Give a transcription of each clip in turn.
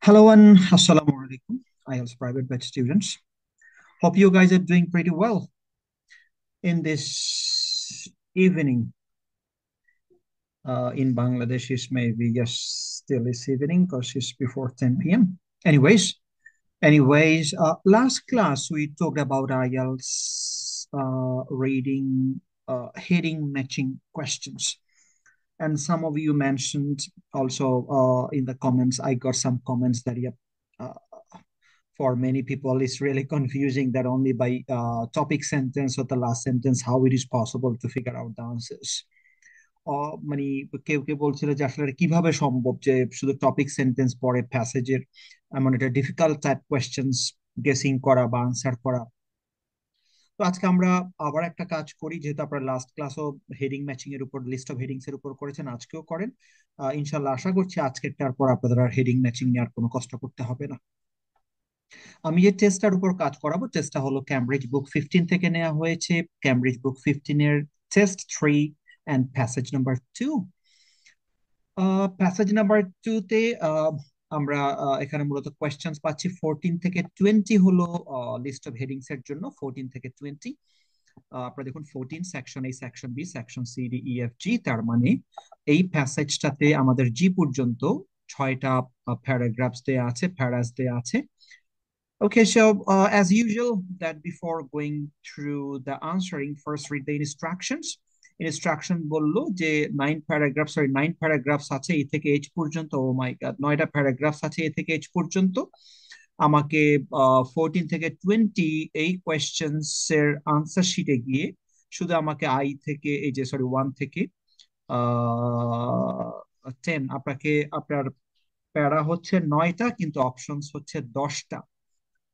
Hello and assalamu alaikum, IELTS private batch students. Hope you guys are doing pretty well in this evening. In Bangladesh, it's maybe yes, still is evening because it's before 10 p.m. Anyways, last class we talked about IELTS reading heading matching questions. And some of you mentioned also in the comments, I got some comments that, yeah, uh, for many people it's really confusing that only by topic sentence or the last sentence how it is possible to figure out the answers. মানে কেউ কেউ বলছিল যে আসলে এটা কিভাবে সম্ভব যে শুধু টপিক সেন্টেন্স পড়ে প্যাসেজের এমন একটা ডিফিকাল্ট টাইপ কোয়েশ্চেন্স গেসিং করা বা আনসার করা। তো আজকে আমরা আবার একটা কাজ করি, যেহেতু আপনারা লাস্ট ক্লাসও হেডিং ম্যাচিং এর উপর লিস্ট অফ হেডিংস এর উপর করেছেন, আজকেও করেন। ইনশাল্লাহ আশা করছি আজকেরটার পর আপনাদের আর হেডিং ম্যাচিং নিয়ে আর কোনো কষ্ট করতে হবে না। আমি যে টেস্টটার উপর কাজ করাবো, টেস্টটা হলো ক্যামব্রিজ বুক 15 থেকে নেওয়া হয়েছে। ক্যামব্রিজ বুক 15 এর test 3 and passage number 2। Passage number 2 তে আমরা এখানে মূলত কোয়েশ্চেন্স পাচ্ছি 14 থেকে 20 হলো লিস্ট অফ হেডিংস এর জন্য, 14 থেকে 20। আপনারা দেখুন 14 section A, section B, section C, D, E, F, G. তার মানে এই প্যাসেজটাতে আমাদের জি পর্যন্ত 6টা প্যারাগ্রাফস দেয়া আছে, প্যারাস দেয়া আছে। Okay, so as usual, that before going through the answering, first read the instructions. Instruction বললো যে 9 প্যারাগ্রাফস আছে এ থেকে এইচ পর্যন্ত। ও মাই গড, 9টা প্যারাগ্রাফস আছে এ থেকে এইচ পর্যন্ত। আমাকে 14 থেকে 20 এই কোয়েশ্চেন্স এর আনসার শিটে গিয়ে শুধু আমাকে আই থেকে, এই যে সরি 1 থেকে 10, আপনাকে আপনার প্যারা হচ্ছে 9টা কিন্তু অপশনস হচ্ছে 10টা।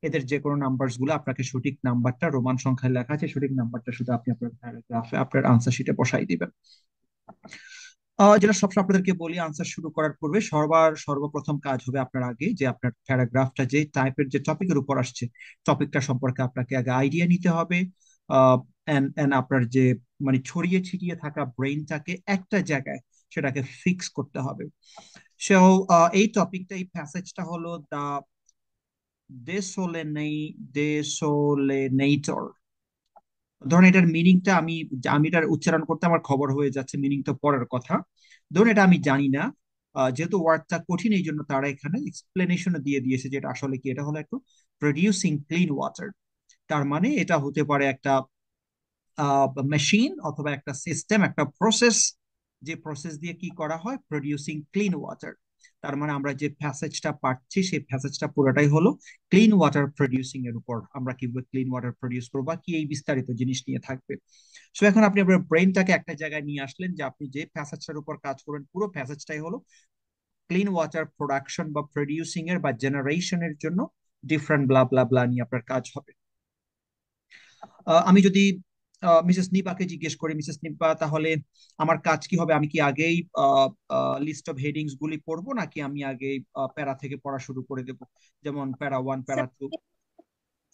এদের যে কোনো নাম্বারস গুলো আপনাকে সঠিক নাম্বারটা রোমান সংখ্যায় লেখা আছে, সঠিক নাম্বারটা শুধু আপনি আপনার প্যারাগ্রাফে আপনার আনসার শিটে বসাই দিবেন। যেটা সবসময় আপনাদেরকে বলি, আনসার শুরু করার পূর্বে সর্বপ্রথম কাজ হবে আপনার আগে যে আপনার প্যারাগ্রাফটা যে টাইপের যে টপিকের উপর আসছে, টপিকটা সম্পর্কে আপনাকে আগে আইডিয়া নিতে হবে। এন্ড আপনার যে মানে ছড়িয়ে ছিটিয়ে থাকা ব্রেইনটাকে একটা জায়গায় সেটাকে ফিক্স করতে হবে। সো এই টপিকটা, এই প্যাসেজটা হলো দা ডেসোলেনেটর। ধরুন এটার মিনিংটা আমি আমি এটার উচ্চারণ করতে আমার খবর হয়ে যাচ্ছে, মিনিং তো পরের কথা। ধরুন এটা আমি জানি না, যেহেতু ওয়ার্ডটা কঠিন এই জন্য তারা এখানে এক্সপ্লেনেশন দিয়ে দিয়েছে যে এটা আসলে কি। এটা হলো একটু প্রডিউসিং ক্লিন ওয়াটার। তার মানে এটা হতে পারে একটা মেশিন অথবা একটা সিস্টেম, একটা প্রসেস, যে প্রসেস দিয়ে কি করা হয়, প্রডিউসিং ক্লিন ওয়াটার। তার মানে আমরা যে প্যাসেজটা পাচ্ছি সেই প্যাসেজটা পুরোটাই হলো ক্লিন ওয়াটার প্রডিউসিং এর উপর। আমরা কিভাবে ক্লিন ওয়াটার প্রডিউস করবো বা কি, এই বিস্তারিত জিনিস নিয়ে থাকবে। সো এখন আপনি আপনার ব্রেনটাকে একটা জায়গায় নিয়ে আসলেন যে আপনি যে প্যাসেজটার উপর কাজ করবেন পুরো প্যাসেজটাই হলো ক্লিন ওয়াটার প্রোডাকশন বা প্রডিউসিং এর বা জেনারেশনের জন্য ডিফারেন্ট ব্লা ব্লা ব্লা নিয়ে আপনার কাজ হবে। আমি যদি মিসেস নিপাকে জিজ্ঞেস করি, মিসেস নিপা তাহলে আমার কাজ কি হবে? আমি কি আগেই লিস্ট অফ হেডিংস গুলি পড়বো নাকি আমি আগেই প্যারা থেকে পড়া শুরু করে দেবো, যেমন প্যারা 1, প্যারা 2?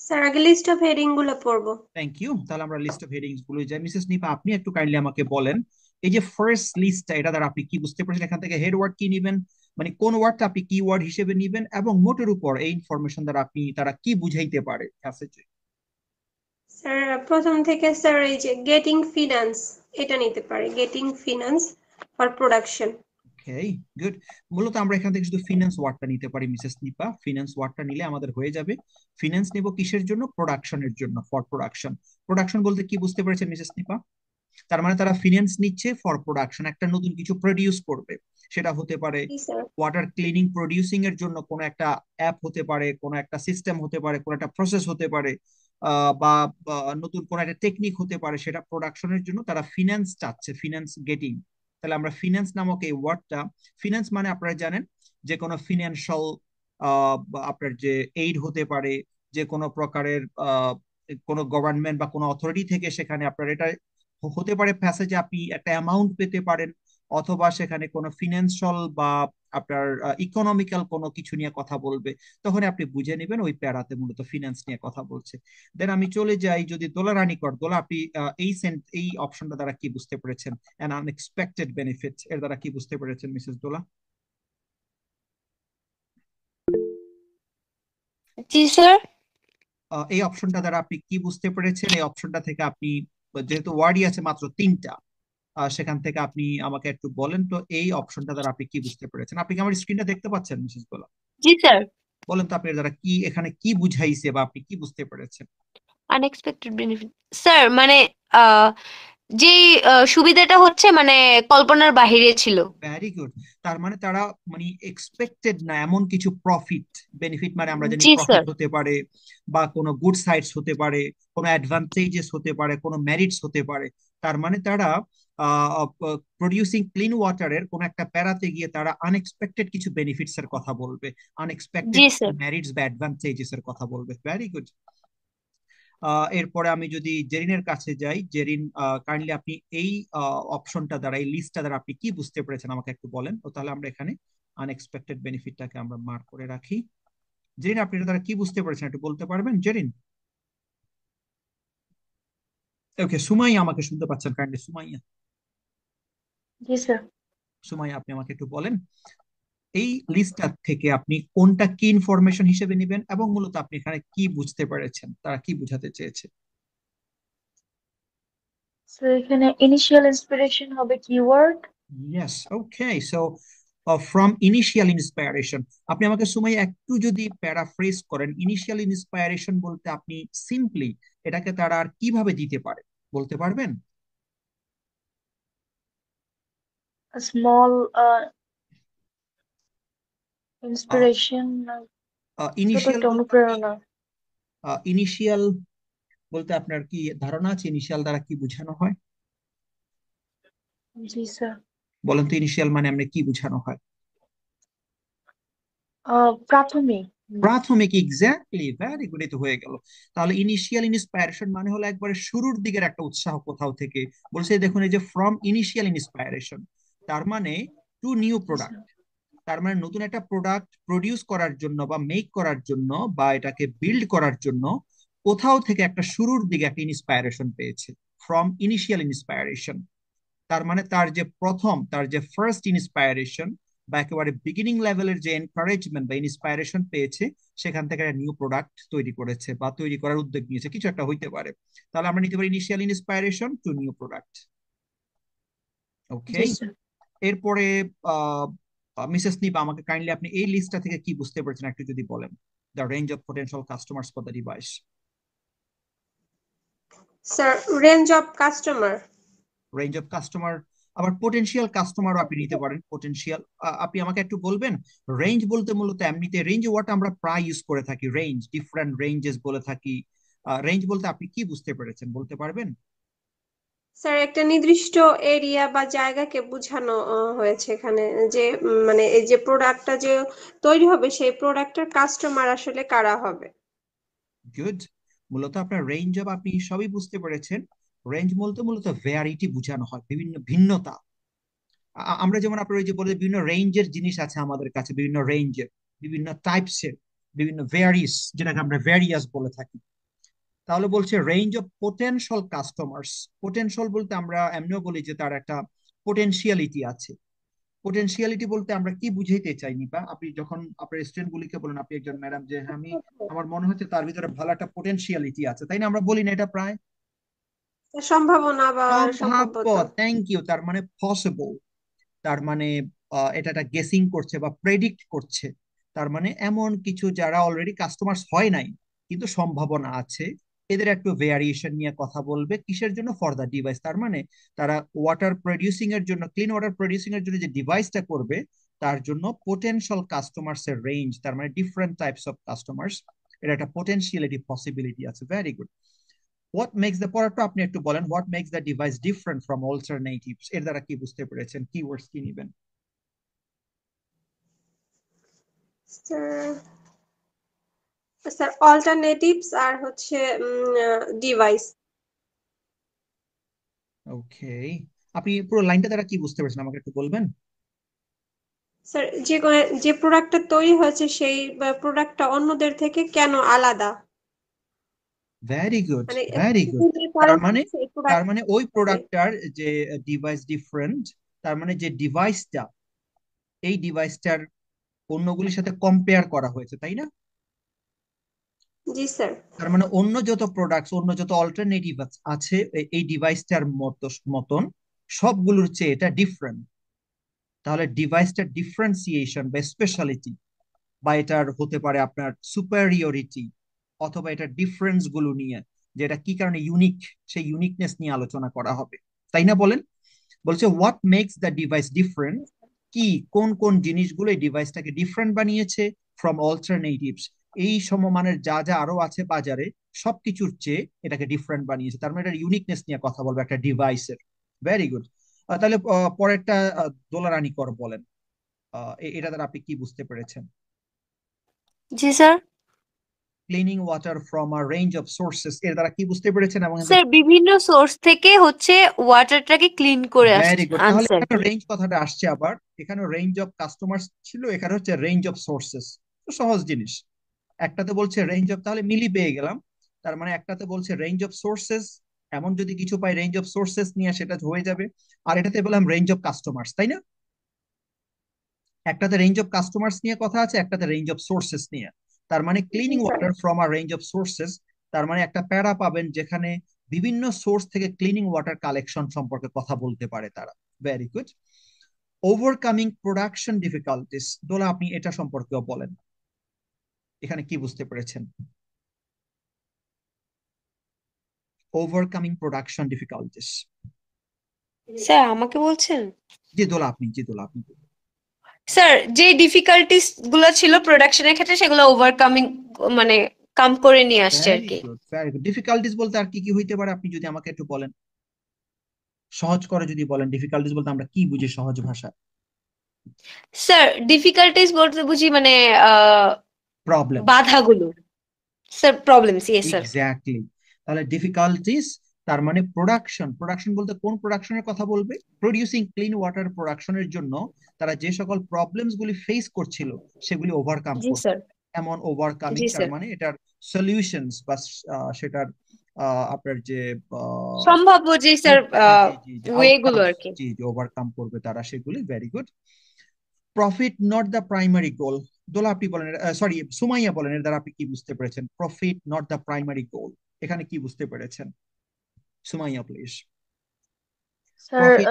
স্যার আগে লিস্ট অফ হেডিং গুলো পড়বো। Thank you. তাহলে আমরা লিস্ট অফ হেডিংস গুলো যাই। মিসেস নিপা আপনি একটু কাইন্ডলি আমাকে বলেন, এই যে ফার্স্ট লিস্টটা, এটা দ্বারা আপনি কি বুঝতে পারছেন? এখান থেকে হেড ওয়ার্ড কি নিবেন, মানে কোন ওয়ার্ডটা আপনি কি ওয়ার্ড হিসেবে নিবেন, এবং মোটের উপর এই ইনফরমেশন দ্বারা আপনি তারা কি বুঝাইতে পারে প্যাসেজে? স্যার প্রথম থেকে স্যার এই যে গেটিং ফিনান্স, এটা নিতে পারি, getting finance for production. Okay, good. মূলত আমরা এখান থেকে শুধু ফিনান্স ওয়ার্ডটা নিতে পারি মিসেস নিপা। ফিনান্স ওয়ার্ডটা নিলে আমাদের হয়ে যাবে। ফিনান্স নেব কিসের জন্য? প্রোডাকশনের জন্য, ফর প্রোডাকশন। প্রোডাকশন বলতে কি বুঝতে পেরেছেন মিসেস নিপা? তার মানে তারা ফিনান্স নিচ্ছে ফর প্রোডাকশন, একটা নতুন কিছু প্রডিউস করবে। সেটা হতে পারে জি স্যার। ওয়াটার ক্লিনিং প্রডিউসিং এর জন্য কোনো একটা অ্যাপ হতে পারে, কোনো একটা সিস্টেম হতে পারে, কোনো একটা প্রসেস হতে পারে, বা নতুন কোনো একটা টেকনিক হতে পারে। সেটা প্রোডাকশনের জন্য তারা ফিনান্স চাচ্ছে, ফিনান্স গেটিং। তাহলে আমরা ফিনান্স নামক এই ওয়ার্ডটা, ফিনান্স মানে আপনারা জানেন যে কোনো ফিনান্সিয়াল আপনার যে এইড হতে পারে, যে কোনো প্রকারের কোনো গভর্নমেন্ট বা কোনো অথরিটি থেকে সেখানে আপনার এটা হতে পারে প্যাসেজে আপনি একটা অ্যামাউন্ট পেতে পারেন, অথবা সেখানে কোনো ফিনান্সিয়াল বা আপনার ইকোনমিক্যাল কোনো কিছু নিয়ে কথা বলবে। তখন আপনি বুঝে নেবেন ওই প্যারাতে মূলত ফিনান্স নিয়ে কথা বলছে। দেন আমি চলে যাই যদি দোলা রানীকর। দোলা আপনি এই অপশনটা দ্বারা কি বুঝতে পেরেছেন? অ্যান আনএক্সপেক্টেড বেনিফিট, এর দ্বারা কি বুঝতে পেরেছেন মিসেস দোলা? জি স্যার। এই অপশনটা দ্বারা আপনি কি বুঝতে পেরেছেন? এই অপশনটা থেকে আপনি, যেহেতু ওয়ার্ডই আছে মাত্র তিনটা, সেখান থেকে আপনি আমাকে একটু বলেন তো এই অপশনটা দ্বারা আপনি কি বুঝতে পেরেছেন? আপনি কি আমার স্ক্রিনটা দেখতে পাচ্ছেন মিসেস গোলা? জি স্যার। বলেন তো আপনি এর দ্বারা কি, এখানে কি বুঝাইছে বা আপনি কি বুঝতে পেরেছেন? আনএক্সপেক্টেড বেনিফিট স্যার, মানে আহ যেই সুবিধাটা হচ্ছে মানে কল্পনার বাহিরে ছিল। Very good. তার মানে তারা, মানে এক্সপেক্টেড না এমন কিছু প্রফিট, বেনিফিট মানে আমরা জানি জি প্রফিট স্যার। হতে পারে, বা কোনো গুড সাইডস হতে পারে, কোনো অ্যাডভান্টেজেস হতে পারে, কোনো মেরিটস হতে পারে। তার মানে তারা প্রডিউসিং ক্লিন ওয়াটারের কোন একটা প্যারাতে গিয়ে তারা আনএক্সপেক্টেড কিছু বেনিফিটস এর কথা বলবে, আনএক্সপেক্টেড জি কিছু স্যার। মেরিটস বা অ্যাডভান্টেজেস এর কথা বলবে। Very good. এরপরে আমি যদি জেরিনের কাছে যাই, জেরিন, কাইন্ডলি আপনি এই অপশনটা দ্বারা, এই লিস্টটা দ্বারা আপনি কি বুঝতে পেরেছেন আমাকে একটু বলেন তো, তাহলে আমরা এখানে আনএক্সপেক্টেড বেনিফিটটাকে আমরা মার্ক করে রাখি। জেরিন, আপনি এটা দ্বারা কি বুঝতে পেরেছেন একটু বলতে পারবেন জেরিন? ওকে, সুমাইয়া আমাকে শুনতে পাচ্ছেন? কাইন্ডলি সুমাইয়া, জি স্যার। সুমাইয়া আপনি আমাকে একটু বলেন এই লিস্টটা থেকে আপনি কোনটা কি ইনফরমেশন হিসেবে নেবেন, এবং মূলত আপনি এখানে কি বুঝতে পেরেছেন, তারা কি বোঝাতে চেয়েছে? So এখানে ইনিশিয়াল ইন্সপিরেশন হবে keyword. Yes, okay. So from initial inspiration, আপনি আমাকে সময় একটু যদি প্যারাফ্রেজ করেন, ইনিশিয়াল ইন্সপায়ারেশন বলতে আপনি সিম্পলি এটাকে তারা আর কিভাবে দিতে পারে বলতে পারবেন? স্মল ইন্সপিরেশন, ছোট ইনিশিয়াল একটা বলতে আপনি, অনুপ্রেরণা। ইনিশিয়াল বলতে আপনার কি ধারণা আছে ইনিশিয়াল দ্বারা কি বোঝানো হয়? জি স্যার। বলেন তো ইনিশিয়াল মানে আমরা কি বোঝানো হয়? প্রাথমিক। প্রাথমিক, এক্স্যাক্টলি, ভেরি গুড, তো হয়ে গেল। তাহলে ইনিশিয়াল ইন্সপায়ারেশন মানে হলো একবারে শুরুর দিকের একটা উৎসাহ কোথাও থেকে। বলছে দেখুন এই যে ফ্রম ইনিশিয়াল ইন্সপায়ারেশন, তার মানে two new G product, sir. তার মানে নতুন একটা প্রোডাক্ট প্রডিউস করার জন্য বা মেক করার জন্য বা এটাকে বিল্ড করার জন্য কোথাও থেকে একটা শুরুর দিকে একটা ইন্সপায়ারেশন পেয়েছে, ফ্রম ইনিশিয়াল ইন্সপায়ারেশন। তার মানে তার যে প্রথম, তার যে ফার্স্ট ইন্সপায়ারেশন বা একেবারে বিগিনিং লেভেলের যে এনকারেজমেন্ট বা ইন্সপায়ারেশন পেয়েছে, সেখান থেকে একটা নিউ প্রোডাক্ট তৈরি করেছে বা তৈরি করার উদ্যোগ নিয়েছে, কিছু একটা হইতে পারে। তাহলে আমরা নিতে পারি initial inspiration two new product. ওকে। জি স্যার। এরপরে আহ মিসেস নিবা, আমাকে কাইন্ডলি আপনি এই লিস্টটা থেকে কি বুঝতে পেরেছেন একটু যদি বলেন? The range of potential customers for the device. Sir, range of customer. Range of customer, আবার পোটেনশিয়াল কাস্টমারও আপনি নিতে পারেন, পোটেনশিয়াল। আপনি আমাকে একটু বলবেন, রেঞ্জ বলতে মূলত এমনিতে রেঞ্জ ওয়ার্ড আমরা প্রায় ইউজ করে থাকি, রেঞ্জ, ডিফারেন্ট রেঞ্জেস বলে থাকি। রেঞ্জ বলতে আপনি কি বুঝতে পেরেছেন বলতে পারবেন? স্যার, একটা নির্দিষ্ট এরিয়া বা জায়গাকে বোঝানো হয়েছে এখানে, যে মানে এই যে প্রোডাক্টটা যে তৈরি হবে সেই প্রোডাক্টের কাস্টমার আসলে কারা হবে। গুড। মূলত আপনার রেঞ্জ অফ, আপনি সবই বুঝতে পেরেছেন। রেঞ্জ বলতে মূলত ভ্যারাইটি বোঝানো হয়, বিভিন্ন ভিন্নতা। আমরা যেমন আপনার ওই যে বলে বিভিন্ন রেঞ্জের জিনিস আছে আমাদের কাছে, বিভিন্ন রেঞ্জের, বিভিন্ন টাইপসের, বিভিন্ন ভ্যারিস, যেটাকে আমরা ভ্যারিয়াস বলে থাকি। তাহলে বলছে range of potential customers. Potential বলতে আমরা এমনিও বলি যে তার একটা পোটেনশিয়ালিটি আছে। পোটেনশিয়ালিটি বলতে আমরা কি বুঝাইতে চাই নিপা, আপনি যখন আপনার স্টুডেন্ট গুলিকে বলেন, আপনি একজন ম্যাডাম, যে হ্যাঁ আমি, আমার মনে হচ্ছে তার ভিতরে ভালো একটা পোটেনশিয়ালিটি আছে, তাই না? আমরা বলি না এটা প্রায়? সম্ভাবনা বা সম্ভাব্য, সম্ভাব্যতা। Thank you. তার মানে পসিবল, তার মানে এটা একটা গেসিং করছে বা প্রেডিক্ট করছে। তার মানে এমন কিছু যারা অলরেডি কাস্টমার্স হয় নাই কিন্তু সম্ভাবনা আছে, এদের একটু ভেরিয়েশন নিয়ে কথা বলবে, কিসের জন্য? For the device. তার মানে তারা ওয়াটার প্রডিউসিং এর জন্য, ক্লিন ওয়াটার প্রডিউসিং এর জন্য যে ডিভাইসটা করবে, তার জন্য পোটেনশিয়াল কাস্টমার্স এর রেঞ্জ, তার মানে ডিফারেন্ট টাইপস অফ কাস্টমার্স, এটা একটা পোটেনশিয়ালিটি পসিবিলিটি আছে। Very good. What makes the, পরেরটা আপনি একটু বলেন, what makes the device different from alternatives, এর দ্বারা কি বুঝতে পেরেছেন, কিওয়ার্ডস কি নিবেন? স্যার, স্যার অল্টারনেটিভস আর হচ্ছে ডিভাইস। ওকে, আপনি পুরো লাইনটা দ্বারা কি বুঝতে পেরেছেন আমাকে একটু বলবেন? স্যার, যে প্রোডাক্টটা তৈরি হয়েছে সেই প্রোডাক্টটা অন্যদের থেকে কেন আলাদা, ভেরি গুড, মানে ভেরি গুড। যে তার কারণ মানে, হচ্ছে এই তার প্রোডাক্ট। মানে ওই প্রোডাক্টটার যে ডিভাইস ডিফারেন্ট, তার মানে যে ডিভাইসটা, এই ডিভাইসটার অন্যগুলির সাথে কম্পেয়ার করা হয়েছে, তাই না? জি স্যার। তার মানে অন্য যত প্রোডাক্টস, অন্য যত অল্টারনেটিভ আছে এই ডিভাইসটার মতন সবগুলোর চেয়ে এটা ডিফারেন্ট। তাহলে ডিভাইসটার ডিফারেন্সিয়েশন বা স্পেশালিটি বা এটার হতে পারে আপনার সুপারিয়রিটি অথবা এটার ডিফারেন্স গুলো নিয়ে, যেটা কি কারণে ইউনিক, সেই ইউনিকনেস নিয়ে আলোচনা করা হবে, তাই না বলেন? বলছে what makes the device different, কি কোন কোন জিনিসগুলো এই ডিভাইসটাকে ডিফারেন্ট বানিয়েছে ফ্রম অল্টারনেটিভস, এই সমমানের যা যা আরো আছে বাজারে সবকিছুর চেয়ে এটাকে ডিফারেন্ট বানিয়েছে। তার মানে এটার ইউনিকনেস নিয়ে কথা বলবো একটা ডিভাইসের। Very good. তাহলে পরেরটা দোলা রানী কর বলেন, এটা দ্বারা আপনি কি বুঝতে পেরেছেন? জি sir. Cleaning water from a range of sources, এর দ্বারা কি বুঝতে পেরেছেন? এবং স্যার বিভিন্ন সোর্স থেকে হচ্ছে ওয়াটারটাকে ক্লিন করে ভেরি গুড। তাহলে আনছে আর এখানে কি। রেঞ্জ কথাটা আসছে আবার, এখানে রেঞ্জ অফ কাস্টমার্স ছিল, এখানে হচ্ছে রেঞ্জ অফ সোর্সেস। সহজ জিনিস। একটাতে বলছে রেঞ্জ অফ, তাহলে মিলি পেয়ে গেলাম। তার মানে একটাতে বলছে রেঞ্জ অফ সোর্সেস, এমন যদি কিছু পাই রেঞ্জ অফ সোর্সেস নিয়ে সেটা হয়ে যাবে। আর এটাতে বললাম রেঞ্জ অফ কাস্টমার্স, তাই না? একটাতে রেঞ্জ অফ কাস্টমার্স নিয়ে কথা আছে, একটাতে রেঞ্জ অফ সোর্সেস নিয়ে। তার মানে জি cleaning sir. Water from a range of sources, তার মানে একটা প্যারা পাবেন যেখানে বিভিন্ন সোর্স থেকে ক্লিনিং ওয়াটার কালেকশন সম্পর্কে কথা বলতে পারে তারা। Very good. Overcoming production difficulties, Dola আপনি এটা সম্পর্কেও বলেন, এখানে কি বুঝতে পেরেছেন? Overcoming production difficulties. স্যার আমাকে বলছেন? জি দোলা আপনি। স্যার যে ডিফিকাল্টিস গুলো ছিল প্রোডাকশনের ক্ষেত্রে সেগুলো ওভারকামিং মানে কাম করে নিয়ে আসছে আর ভেরি কি। Good, very good. ডিফিকাল্টিস বলতে আর কি কি হইতে পারে আপনি যদি আমাকে একটু বলেন, সহজ করে যদি বলেন, ডিফিকাল্টিস বলতে আমরা কি বুঝি সহজ ভাষা? স্যার ডিফিকাল্টিস বলতে বুঝি মানে প্রবলেমস। বাধাগুলো। Sir problems, yes sir. Exactly. তাহলে ডিফিকাল্টিস তার মানে প্রোডাকশন, প্রোডাকশন বলতে কোন প্রোডাকশনের কথা বলবে? প্রডিউসিং ক্লিন ওয়াটার প্রোডাকশনের জন্য তারা যে সকল প্রবলেমস গুলি ফেস করছিল সেগুলি ওভারকাম জি করবে। স্যার। এমন ওভারকামিং, জি তার স্যার। মানে এটার সলিউশনস বা সেটার আপনার যে সম্ভাব্য যে স্যার জি জি জি ওয়ে গুলো আউটকামস, আর কি। জি জি ওভারকাম করবে তারা সেগুলি। Very good. Profit not the primary goal, Dola আপনি বলেন, সরি সুমাইয়া বলেন, এর দ্বারা আপনি কি বুঝতে পেরেছেন? প্রফিট নট দ্য প্রাইমারি গোল, এখানে কি বুঝতে পেরেছেন? সুমাইয়া প্লিজ। স্যার প্রফিট,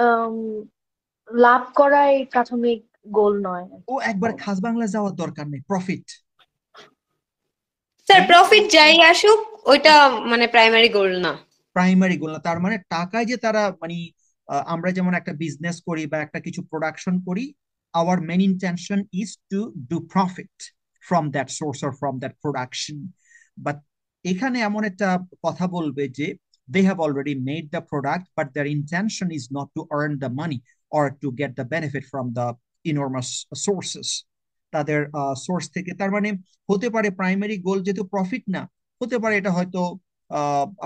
লাভ করাই প্রাথমিক গোল নয় আর ও কি। একবার খাস বাংলা যাওয়ার দরকার নেই, প্রফিট, স্যার তাই না? প্রফিট যাই আসুক ওইটা মানে প্রাইমারি গোল না। প্রাইমারি গোল না, তার মানে টাকায় যে তারা মানে আমরা যেমন একটা বিজনেস করি বা একটা কিছু প্রোডাকশন করি, our main intention is to do profit from that source or from that production. But এখানে এমন একটা কথা বলবে যে they have already made the product but their intention is not to earn the money or to get the benefit from the enormous sources, তাদের source থেকে। তার মানে হতে পারে প্রাইমারি গোল যেহেতু প্রফিট না, হতে পারে এটা হয়তো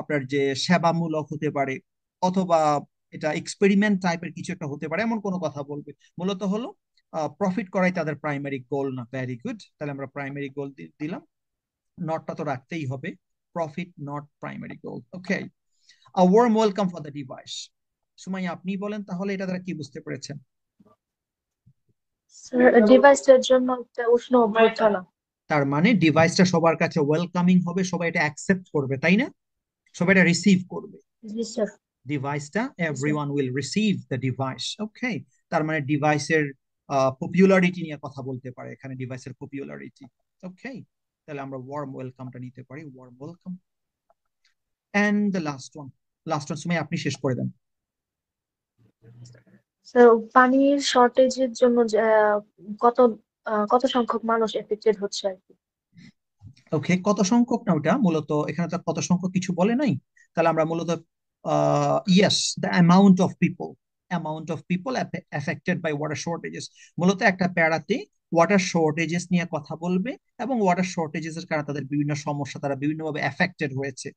আপনার যে সেবামূলক হতে পারে, অথবা এটা এক্সপেরিমেন্ট টাইপের কিছু একটা হতে পারে, এমন কোনো কথা বলবে। মূলত হলো প্রফিট করাই তাদের প্রাইমারি গোল না। Very good. তাহলে আমরা প্রাইমারি গোল দিলাম, নটটা তো রাখতেই হবে, profit not primary goal. Okay. A warm welcome for the device, Sumaiya আপনি বলেন তাহলে এটা দ্বারা কি বুঝতে পেরেছেন? স্যার ডিভাইসটার জন্য একটা উষ্ণ অভ্যর্থনা। তার মানে ডিভাইসটা সবার কাছে ওয়েলকামিং হবে, সবাই এটা অ্যাকসেপ্ট করবে, তাই না? সবাই এটা রিসিভ করবে জি স্যার। ডিভাইসটা, জি sir. Everyone will receive the device. Okay. তার মানে ডিভাইসের পপুলারিটি নিয়ে কথা বলতে পারে এখানে, ডিভাইসের পপুলারিটি। ওকে। তাহলে আমরা ওয়ার্ম ওয়েলকামটা নিতে পারি, warm welcome. And the last one সময় আপনি শেষ করে দেন। স্যার পানির শর্টেজের জন্য কত কত সংখ্যক মানুষ এফেক্টেড হচ্ছে আর কি। ওকে, কত সংখ্যক না ওটা মূলত, এখানে তো কত সংখ্যক কিছু বলে নাই। তাহলে আমরা মূলত yes, the amount of people affected by water shortages, মূলত একটা প্যারাতে ওয়াটার শর্টেজেস নিয়ে কথা বলবে এবং ওয়াটার শর্টেজেস এর কারণে তাদের বিভিন্ন সমস্যা, তারা বিভিন্নভাবে অ্যাফেক্টেড হয়েছে,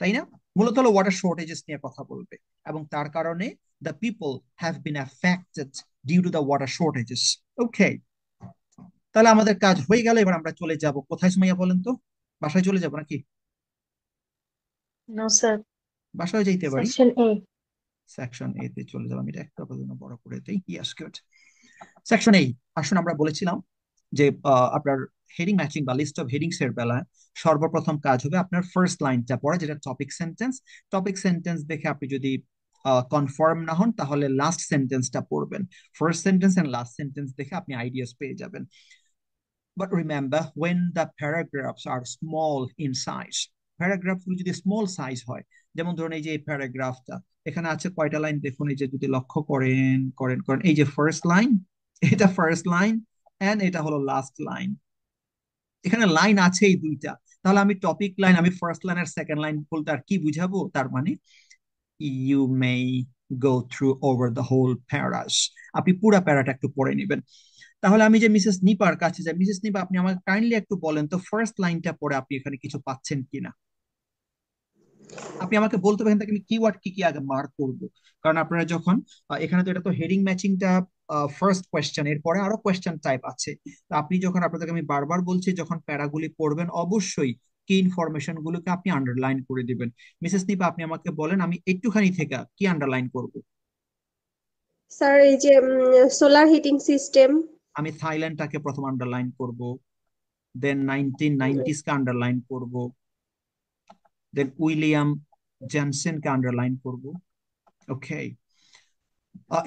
তাই না? মূলত হলো ওয়াটার শর্টেজেস নিয়ে কথা বলবে এবং তার কারণে the people have been affected due to the water shortages. Okay. তাহলে আমাদের কাজ হয়ে গেল, এবার আমরা চলে যাব কোথায় সুমাইয়া বলেন তো? বাসায় চলে যাব নাকি? নো স্যার, বাসায় যাইতে পারি। Section A. সেকশন এ তে চলে যাবো, আমি এটা একটা জন্য বড় করে দিই। Yes, good. সেকশন এ আসুন, আমরা বলেছিলাম যে আপনার হেডিং ম্যাচিং বা লিস্ট অফ হেডিংস এর বেলায় সর্বপ্রথম কাজ হবে আপনার ফার্স্ট লাইনটা পড়া, যেটা টপিক সেন্টেন্স। টপিক সেন্টেন্স দেখে আপনি যদি কনফার্ম না হন তাহলে লাস্ট সেন্টেন্সটা পড়বেন। First sentence and last sentence দেখে আপনি আইডিয়াস পেয়ে যাবেন। But remember, when the paragraphs are small in size, paragraph গুলো যদি স্মল সাইজ হয়, যেমন ধরুন এই যে এই প্যারাগ্রাফটা এখানে আছে কয়টা লাইন দেখুন, এই যে যদি লক্ষ্য করেন করেন করেন এই যে ফার্স্ট লাইন, এটা ফার্স্ট লাইন এন্ড এটা হলো লাস্ট লাইন, এখানে লাইন আছে এই দুইটা। তাহলে আমি টপিক লাইন, আমি ফার্স্ট লাইন আর সেকেন্ড লাইন বলতে আর কি বুঝাবো, তার মানে you may go through over the whole paras, আপনি পুরো প্যারাটা একটু পড়ে নেবেন। তাহলে আমি যে মিসেস নিপার কাছে যাই, মিসেস নিপা আপনি আমাকে কাইন্ডলি একটু বলেন তো ফার্স্ট লাইনটা পড়ে আপনি এখানে কিছু পাচ্ছেন কিনা। আপনি আমাকে বলতে পারেন তাকে আমি কিওয়ার্ড কি কি আগে মার্ক করবো, কারণ আপনারা যখন এখানে তো এটা তো হেডিং ম্যাচিংটা ফার্স্ট কোয়েশ্চেন, এরপরে আরো কোয়েশ্চেন টাইপ আছে। তো আপনি যখন, আপনাদেরকে আমি বারবার বলছি, যখন প্যারাগুলি পড়বেন অবশ্যই কি ইনফরমেশন গুলোকে আপনি আন্ডারলাইন করে দিবেন। মিসেস নিপা আপনি আমাকে বলেন আমি একটুখানি থেকে কি আন্ডারলাইন করব। স্যার এই যে সোলার হিটিং সিস্টেম। আমি থাইল্যান্ডটাকে প্রথম আন্ডারলাইন করব, দেন 1990s কে আন্ডারলাইন করব, দেন উইলিয়াম জনসনকে আন্ডারলাইন করব। ওকে,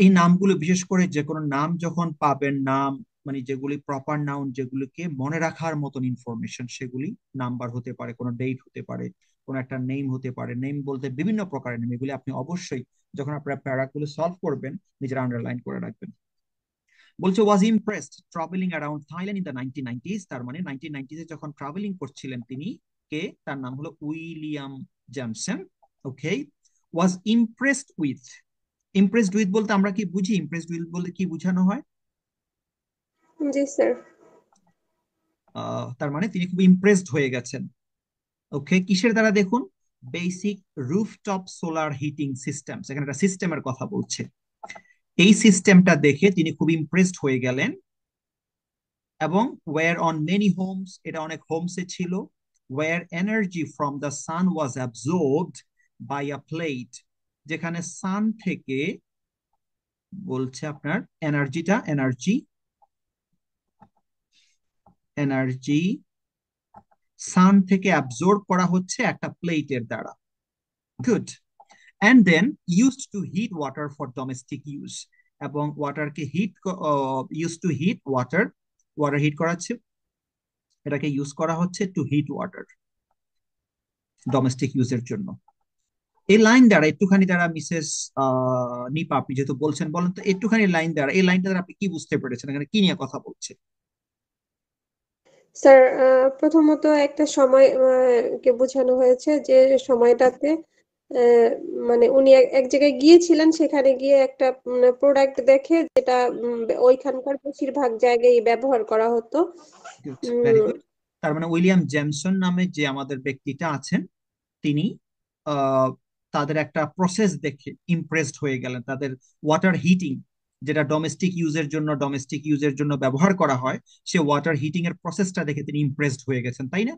এই নামগুলো বিশেষ করে যে কোনো নাম যখন পাবেন, নাম মানে যেগুলি প্রপার নাউন, যেগুলিকে মনে রাখার মতন ইনফরমেশন, সেগুলি নাম্বার হতে পারে, কোনো ডেট হতে পারে, কোনো একটা নেম হতে পারে। নেম বলতে বিভিন্ন প্রকারের নেম, এগুলি আপনি অবশ্যই যখন আপনারা প্যারাগুলো সলভ করবেন নিজেরা আন্ডারলাইন করে রাখবেন। বলছে was impressed travelling around Thailand in the 1990s, তার মানে 1990s এ যখন ট্রাভেলিং করছিলেন তিনি, কে, তার নাম হলো William Johnson. Okay, was impressed with, impressed with বলতে আমরা কি বুঝি, ইমপ্রেসড উইথ বলতে কি বোঝানো হয়? জি স্যার। তার মানে তিনি খুব ইমপ্রেসড হয়ে গেছেন। ওকে, কিসের দ্বারা দেখুন, basic rooftop solar heating system, এখানে একটা সিস্টেমের কথা বলছে। এই সিস্টেমটা দেখে তিনি খুব ইমপ্রেসড হয়ে গেলেন, এবং ওয়্যার অন মেনি হোমস, এটা অনেক হোমসে ছিল, where energy from the sun was absorbed by a plate, যেখানে সান থেকে বলছে আপনার এনার্জিটা, এনার্জি এনার্জি সান থেকে অ্যাবজর্ব করা হচ্ছে একটা প্লেটের দ্বারা। Good. And then used to heat water for domestic use, এবং ওয়াটারকে heat, use to heat water, water heat করাচ্ছে, এটাকে ইউজ করা হচ্ছে টু হিট ওয়াটার ডোমেস্টিক ইউজের জন্য। এই লাইন দ্বারা একটুখানি দ্বারা মিসেস নিপা আপনি যেহেতু বলছেন, বলেন তো একটুখানি লাইন দ্বারা, এই লাইনটা দ্বারা আপনি কি বুঝতে পেরেছেন, এখানে কি নিয়ে কথা বলছে? স্যার প্রথমত একটা সময় কে বোঝানো হয়েছে, যে সময়টাতে আহ, মানে উনি এক জায়গায় গিয়েছিলেন, সেখানে গিয়ে একটা প্রোডাক্ট দেখে, যেটা ওইখানকার বেশিরভাগ জায়গায় ব্যবহার করা হতো। গুড, ভেরি উম, গুড। তার মানে উইলিয়াম জেমসন নামে যে আমাদের ব্যক্তিটা আছেন, তিনি আহ, তাদের একটা প্রসেস দেখে ইমপ্রেসড হয়ে গেলেন, তাদের ওয়াটার হিটিং, যেটা ডোমেস্টিক ইউজের জন্য ব্যবহার করা হয়, সে ওয়াটার হিটিং এর প্রসেসটা দেখে তিনি ইমপ্রেসড হয়ে গেছেন, তাই না?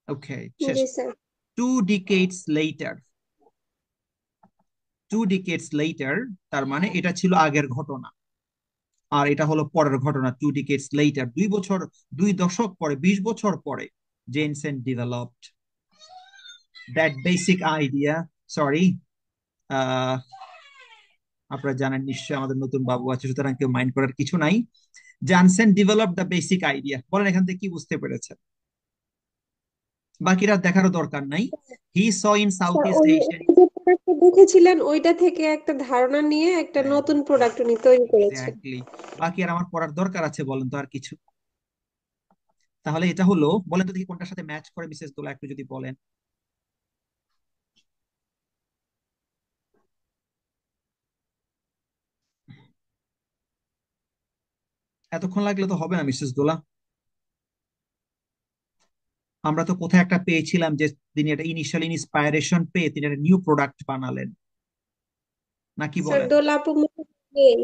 ওকে, শেষ। জি sir. 2 decades later, 2 decades later, তার মানে এটা ছিল আগের ঘটনা, আর এটা হলো পরের ঘটনা। 2 decades later, 2 বছর, 2 দশক পরে, 20 বছর পরে, Jensen developed that basic idea. Sorry, আপনারা জানেন নিশ্চয়ই আমাদের নতুন বাবু আছে, সুতরাং কেউ মাইন্ড করার কিছু নাই। Johnson develop the basic idea, বলেন এখান থেকে কি বুঝতে পেরেছেন? বাকিরা দেখারও দরকার নাই। He's in South sir East ওই এশিয়ান, ওই যে প্রোডাক্টটা দেখেছিলেন, ওইটা থেকে একটা ধারণা নিয়ে একটা নতুন প্রোডাক্ট উনি তৈরি করেছেন। এক্স্যাক্টলি। বাকি আর আমার পড়ার দরকার আছে বলেন তো আর কিছু? তাহলে এটা হলো, বলেন তো দেখি কোনটার সাথে ম্যাচ করে মিসেস দোলা, একটু যদি বলেন। এতক্ষণ লাগলে তো হবে না মিসেস দোলা। আমরা তো কোথায় একটা পেয়েছিলাম যে তিনি একটা ইনিশিয়াল ইন্সপায়ারেশন পেয়ে তিনি একটা নিউ প্রোডাক্ট বানালেন, নাকি স্যার বলেন? দোলাপু মুখে নেই।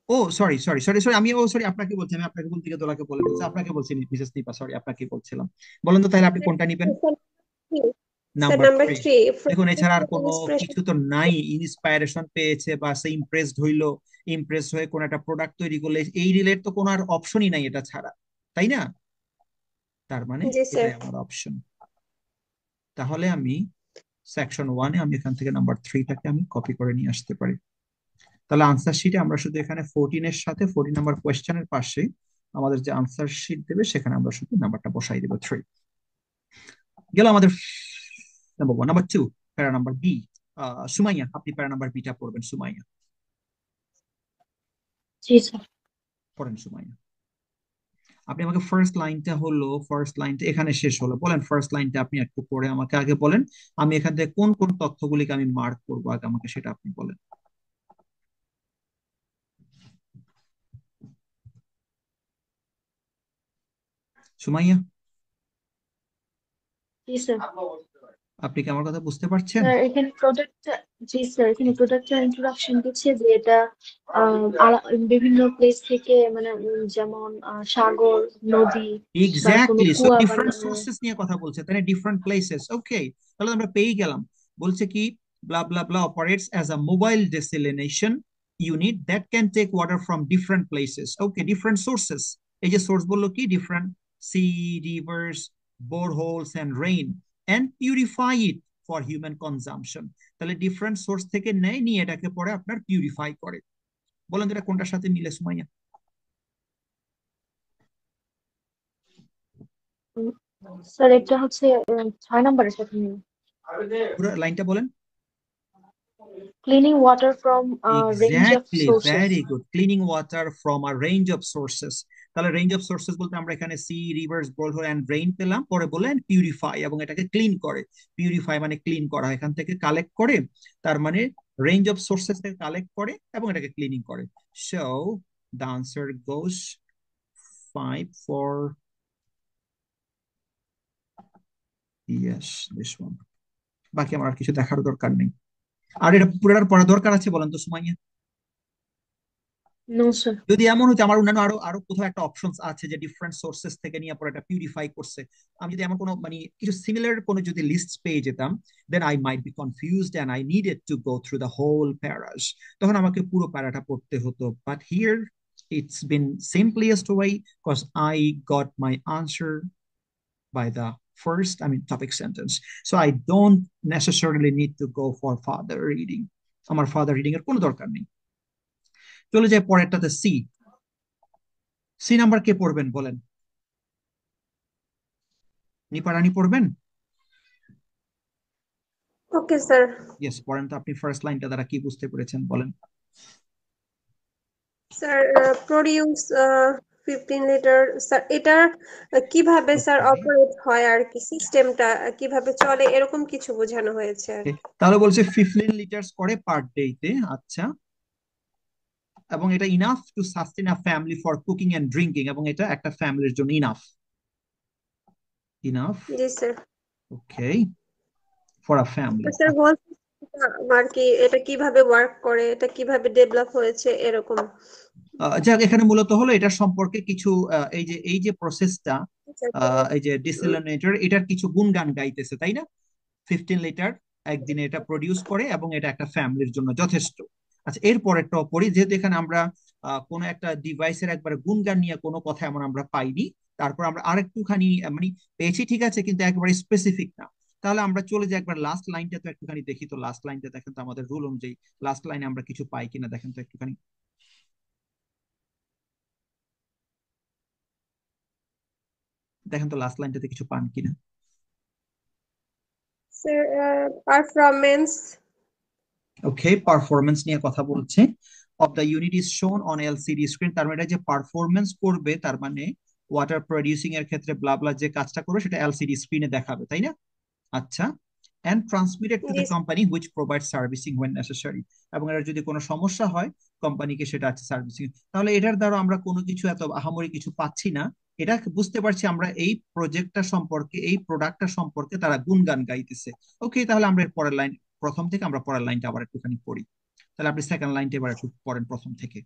ও সরি সরি সরি সরি, আমি ও সরি আপনাকে বলছি, আমি আপনাকে বলতে গিয়ে দোলাকে বলে বলছি, আপনাকে বলছি মিসেস দীপা, সরি আপনাকে বলছিলাম। বলেন তো তাহলে আপনি কোনটা নিবেন? Sir number number 3। 3, দেখুন এছাড়া আর কোনো ইন্সপিরেশন। কিছু তো নাই, ইন্সপায়ারেশন পেয়েছে বা সে ইমপ্রেসড হইলো, ইমপ্রেস হয়ে কোন একটা প্রোডাক্ট তৈরি করলে, এই রিলেট তো কোনো আর অপশনই নাই এটা ছাড়া, তাই না? তার মানে জি স্যার। এটাই আমার অপশন। তাহলে আমি সেকশন 1-এ আমি এখান থেকে নাম্বার 3টাকে আমি কপি করে নিয়ে আসতে পারি। তাহলে আনসার শিটে আমরা শুধু এখানে 14 এর সাথে 14 নাম্বার কোয়েশ্চেনের পাশে আমাদের যে আনসার শিট দেবে সেখানে আমরা শুধু নাম্বারটা বসাই দেবো 3। গেল আমাদের নাম্বার 1। নাম্বার 2, প্যারা নাম্বার বি। সুমাইয়া, আপনি প্যারা নাম্বার বিটা পড়বেন। সুমাইয়া জি স্যার। পড়েন। সুমাইয়া, আপনি আমাকে ফার্স্ট লাইনটা এখানে শেষ হলো, বলেন ফার্স্ট লাইনটা আপনি একটু পড়ে আমাকে আগে বলেন। আমি এখান থেকে কোন কোন তথ্যগুলিকে আমি মার্ক করবো আগে আমাকে সেটা আপনি বলেন। সুমাইয়া, জি স্যার। আপনি কি আমার কথা বুঝতে পারছেন? স্যার এখানে প্রোডাক্ট, জি স্যার, এখানে প্রোডাক্টের ইন্ট্রোডাকশন দিচ্ছে যে এটা বিভিন্ন প্লেস থেকে, মানে যেমন সাগর, নদী বা কোনো এক্স্যাক্টলি, সো কুয়া বা ডিফারেন্ট সোর্সেস নিয়ে কথা বলছে, তাই না? Different places. ওকে, তাহলে আমরা পেয়ে গেলাম। বলছে কি, blah blah blah operates as a mobile desalination unit that can take water from different places. Okay, different sources. এই যে সোর্স বললো কি, different sea, rivers, boreholes and rain, and purify it for human consumption. তাহলে different source থেকে নেয়, নিয়ে এটাকে পরে আপনার পিউরিফাই করে। বলেন এটা কোনটার সাথে মিলে সুমাইয়া? স্যার এটা হচ্ছে 6 নম্বরের সাথে মিল। পুরো লাইনটা বলেন। Cleaning water from range of exactly, sources. Very good. Cleaning water from a range of sources. তাহলে রেঞ্জ অফ সোর্সেস বলতে আমরা এখানে sea, rivers, borehole and rain পেলাম। পরে বললেন পিউরিফাই, এবং এটাকে ক্লিন করে। পিউরিফাই মানে ক্লিন করা, এখান থেকে কালেক্ট করে। তার মানে রেঞ্জ অফ সোর্সেস থেকে কালেক্ট করে এবং এটাকে ক্লিনিং করে। So the answer goes 5 for yes, this one. বাকি আমার আর কিছু দেখার দরকার নেই। আর এটা পুরোটার পড়া দরকার আছে বলেন তো সুমাইয়া? No sir. যদি এমন হতো আমার অন্যান্য আরো আরো কোথাও একটা অপশন আছে যে ডিফারেন্ট সোর্সেস থেকে নিয়ে পরে এটা পিউরিফাই করছে, আমি যদি এমন কোনো মানে কিছু সিমিলার কোনো যদি লিস্ট পেয়ে যেতাম, then I might be confused and I needed to go through the whole paras. তখন আমাকে পুরো প্যারাটা পড়তে হতো। But here it's been simplest way because I got my answer by the first, I mean, topic sentence. So I don't necessarily need to go for further reading. আমার further reading এর কোনো দরকার নেই। চলে যায় পরেরটাতে, সি। সি নাম্বার কে পড়বেন বলেন? নিপারানি পড়বেন? Okay sir. ইয়েস, পড়েন তো আপনি। ফার্স্ট লাইনটা দ্বারা কি বুঝতে পেরেছেন বলেন? স্যার প্রডিউস 15 লিটার, স্যার এটা কিভাবে স্যার Okay, অপারেট হয় আর কি, সিস্টেমটা কিভাবে চলে এরকম কিছু বোঝানো হয়েছে। okay. তাহলে বলছে 15 লিটার্স করে পার ডেতে। আচ্ছা, এবং এটা enough to sustain a family for cooking and drinking, এবং এটা একটা ফ্যামিলির জন্য ইনাফ। ইনাফ, জি sir. Okay, for a family. Sir বলছি আর কি এটা কিভাবে ওয়ার্ক করে, এটা কিভাবে ডেভেলপ হয়েছে এরকম। যাক, এখানে মূলত হলো এটার সম্পর্কে কিছু এই যে প্রসেসটা, এই যে ডিসেলিনেটর, এটার কিছু গুণগান গাইতেছে, তাই না? 15 লিটার একদিনে এটা প্রডিউস করে এবং এটা একটা ফ্যামিলির জন্য যথেষ্ট। আচ্ছা, এর পরেরটাও পড়ি, যেহেতু এখানে আমরা কোনো একটা ডিভাইসের একবারে গুণগান নিয়ে কোনো কথা এমন আমরা পাইনি। তারপর আমরা আরেকটুখানি মানে পেয়েছি, ঠিক আছে, কিন্তু একেবারে স্পেসিফিক না। তাহলে আমরা চলে যাই একবার লাস্ট লাইনটা তো একটুখানি দেখি তো। লাস্ট লাইনটা দেখেন তো, আমাদের রুল অনুযায়ী লাস্ট লাইনে আমরা কিছু পাই কিনা দেখেন তো একটুখানি। দেখেন তো লাস্ট লাইনটাতে কিছু পান কিনা। Sir performance. ওকে, পারফরমেন্স নিয়ে কথা বলছে। অফ দ্য ইউনিট ইজ শোন অন এলসিডি স্ক্রিন, তার মানে এটা যে পারফরমেন্স করবে, তার মানে ওয়াটার প্রডিউসিং এর ক্ষেত্রে ব্লাবলা যে কাজটা করবে সেটা এলসিডি স্ক্রিনে দেখাবে, তাই না? আচ্ছা, and transmitted to G the company which provides servicing when necessary, এবং এর যদি কোনো সমস্যা হয় কোম্পানিকে সেটা আছে সার্ভিসিং। তাহলে এটার দ্বারা আমরা কোনো কিছু এত আহামরি কিছু পাচ্ছি না। এটা বুঝতে পারছি আমরা এই প্রজেক্টটা সম্পর্কে, এই প্রোডাক্টটা সম্পর্কে তারা গুণগান গাইতেছে। ওকে, তাহলে আমরা এর পরের লাইন, প্রথম থেকে আমরা পরের লাইনটা আবার একটুখানি পড়ি। তাহলে আপনি সেকেন্ড লাইনটা এবার একটু পড়েন প্রথম থেকে,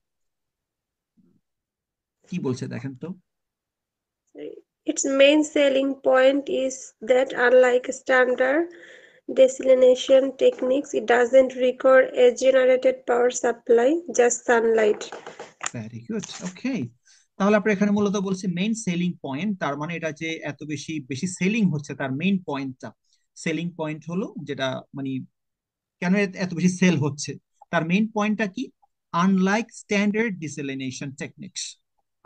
কি বলছে দেখেন তো। Its main selling point is that unlike standard desalination techniques, it doesn't require a generated power supply, just sunlight. Very good, okay. তাহলে আপনার এখানে মূলত বলছে মেইন সেলিং পয়েন্ট, তার মানে এটা যে এত বেশি বেশি সেলিং হচ্ছে তার মেইন পয়েন্টটা, সেলিং পয়েন্ট হলো যেটা মানে কেন এত বেশি সেল হচ্ছে, তার মেইন পয়েন্টটা কি? Unlike standard desalination techniques.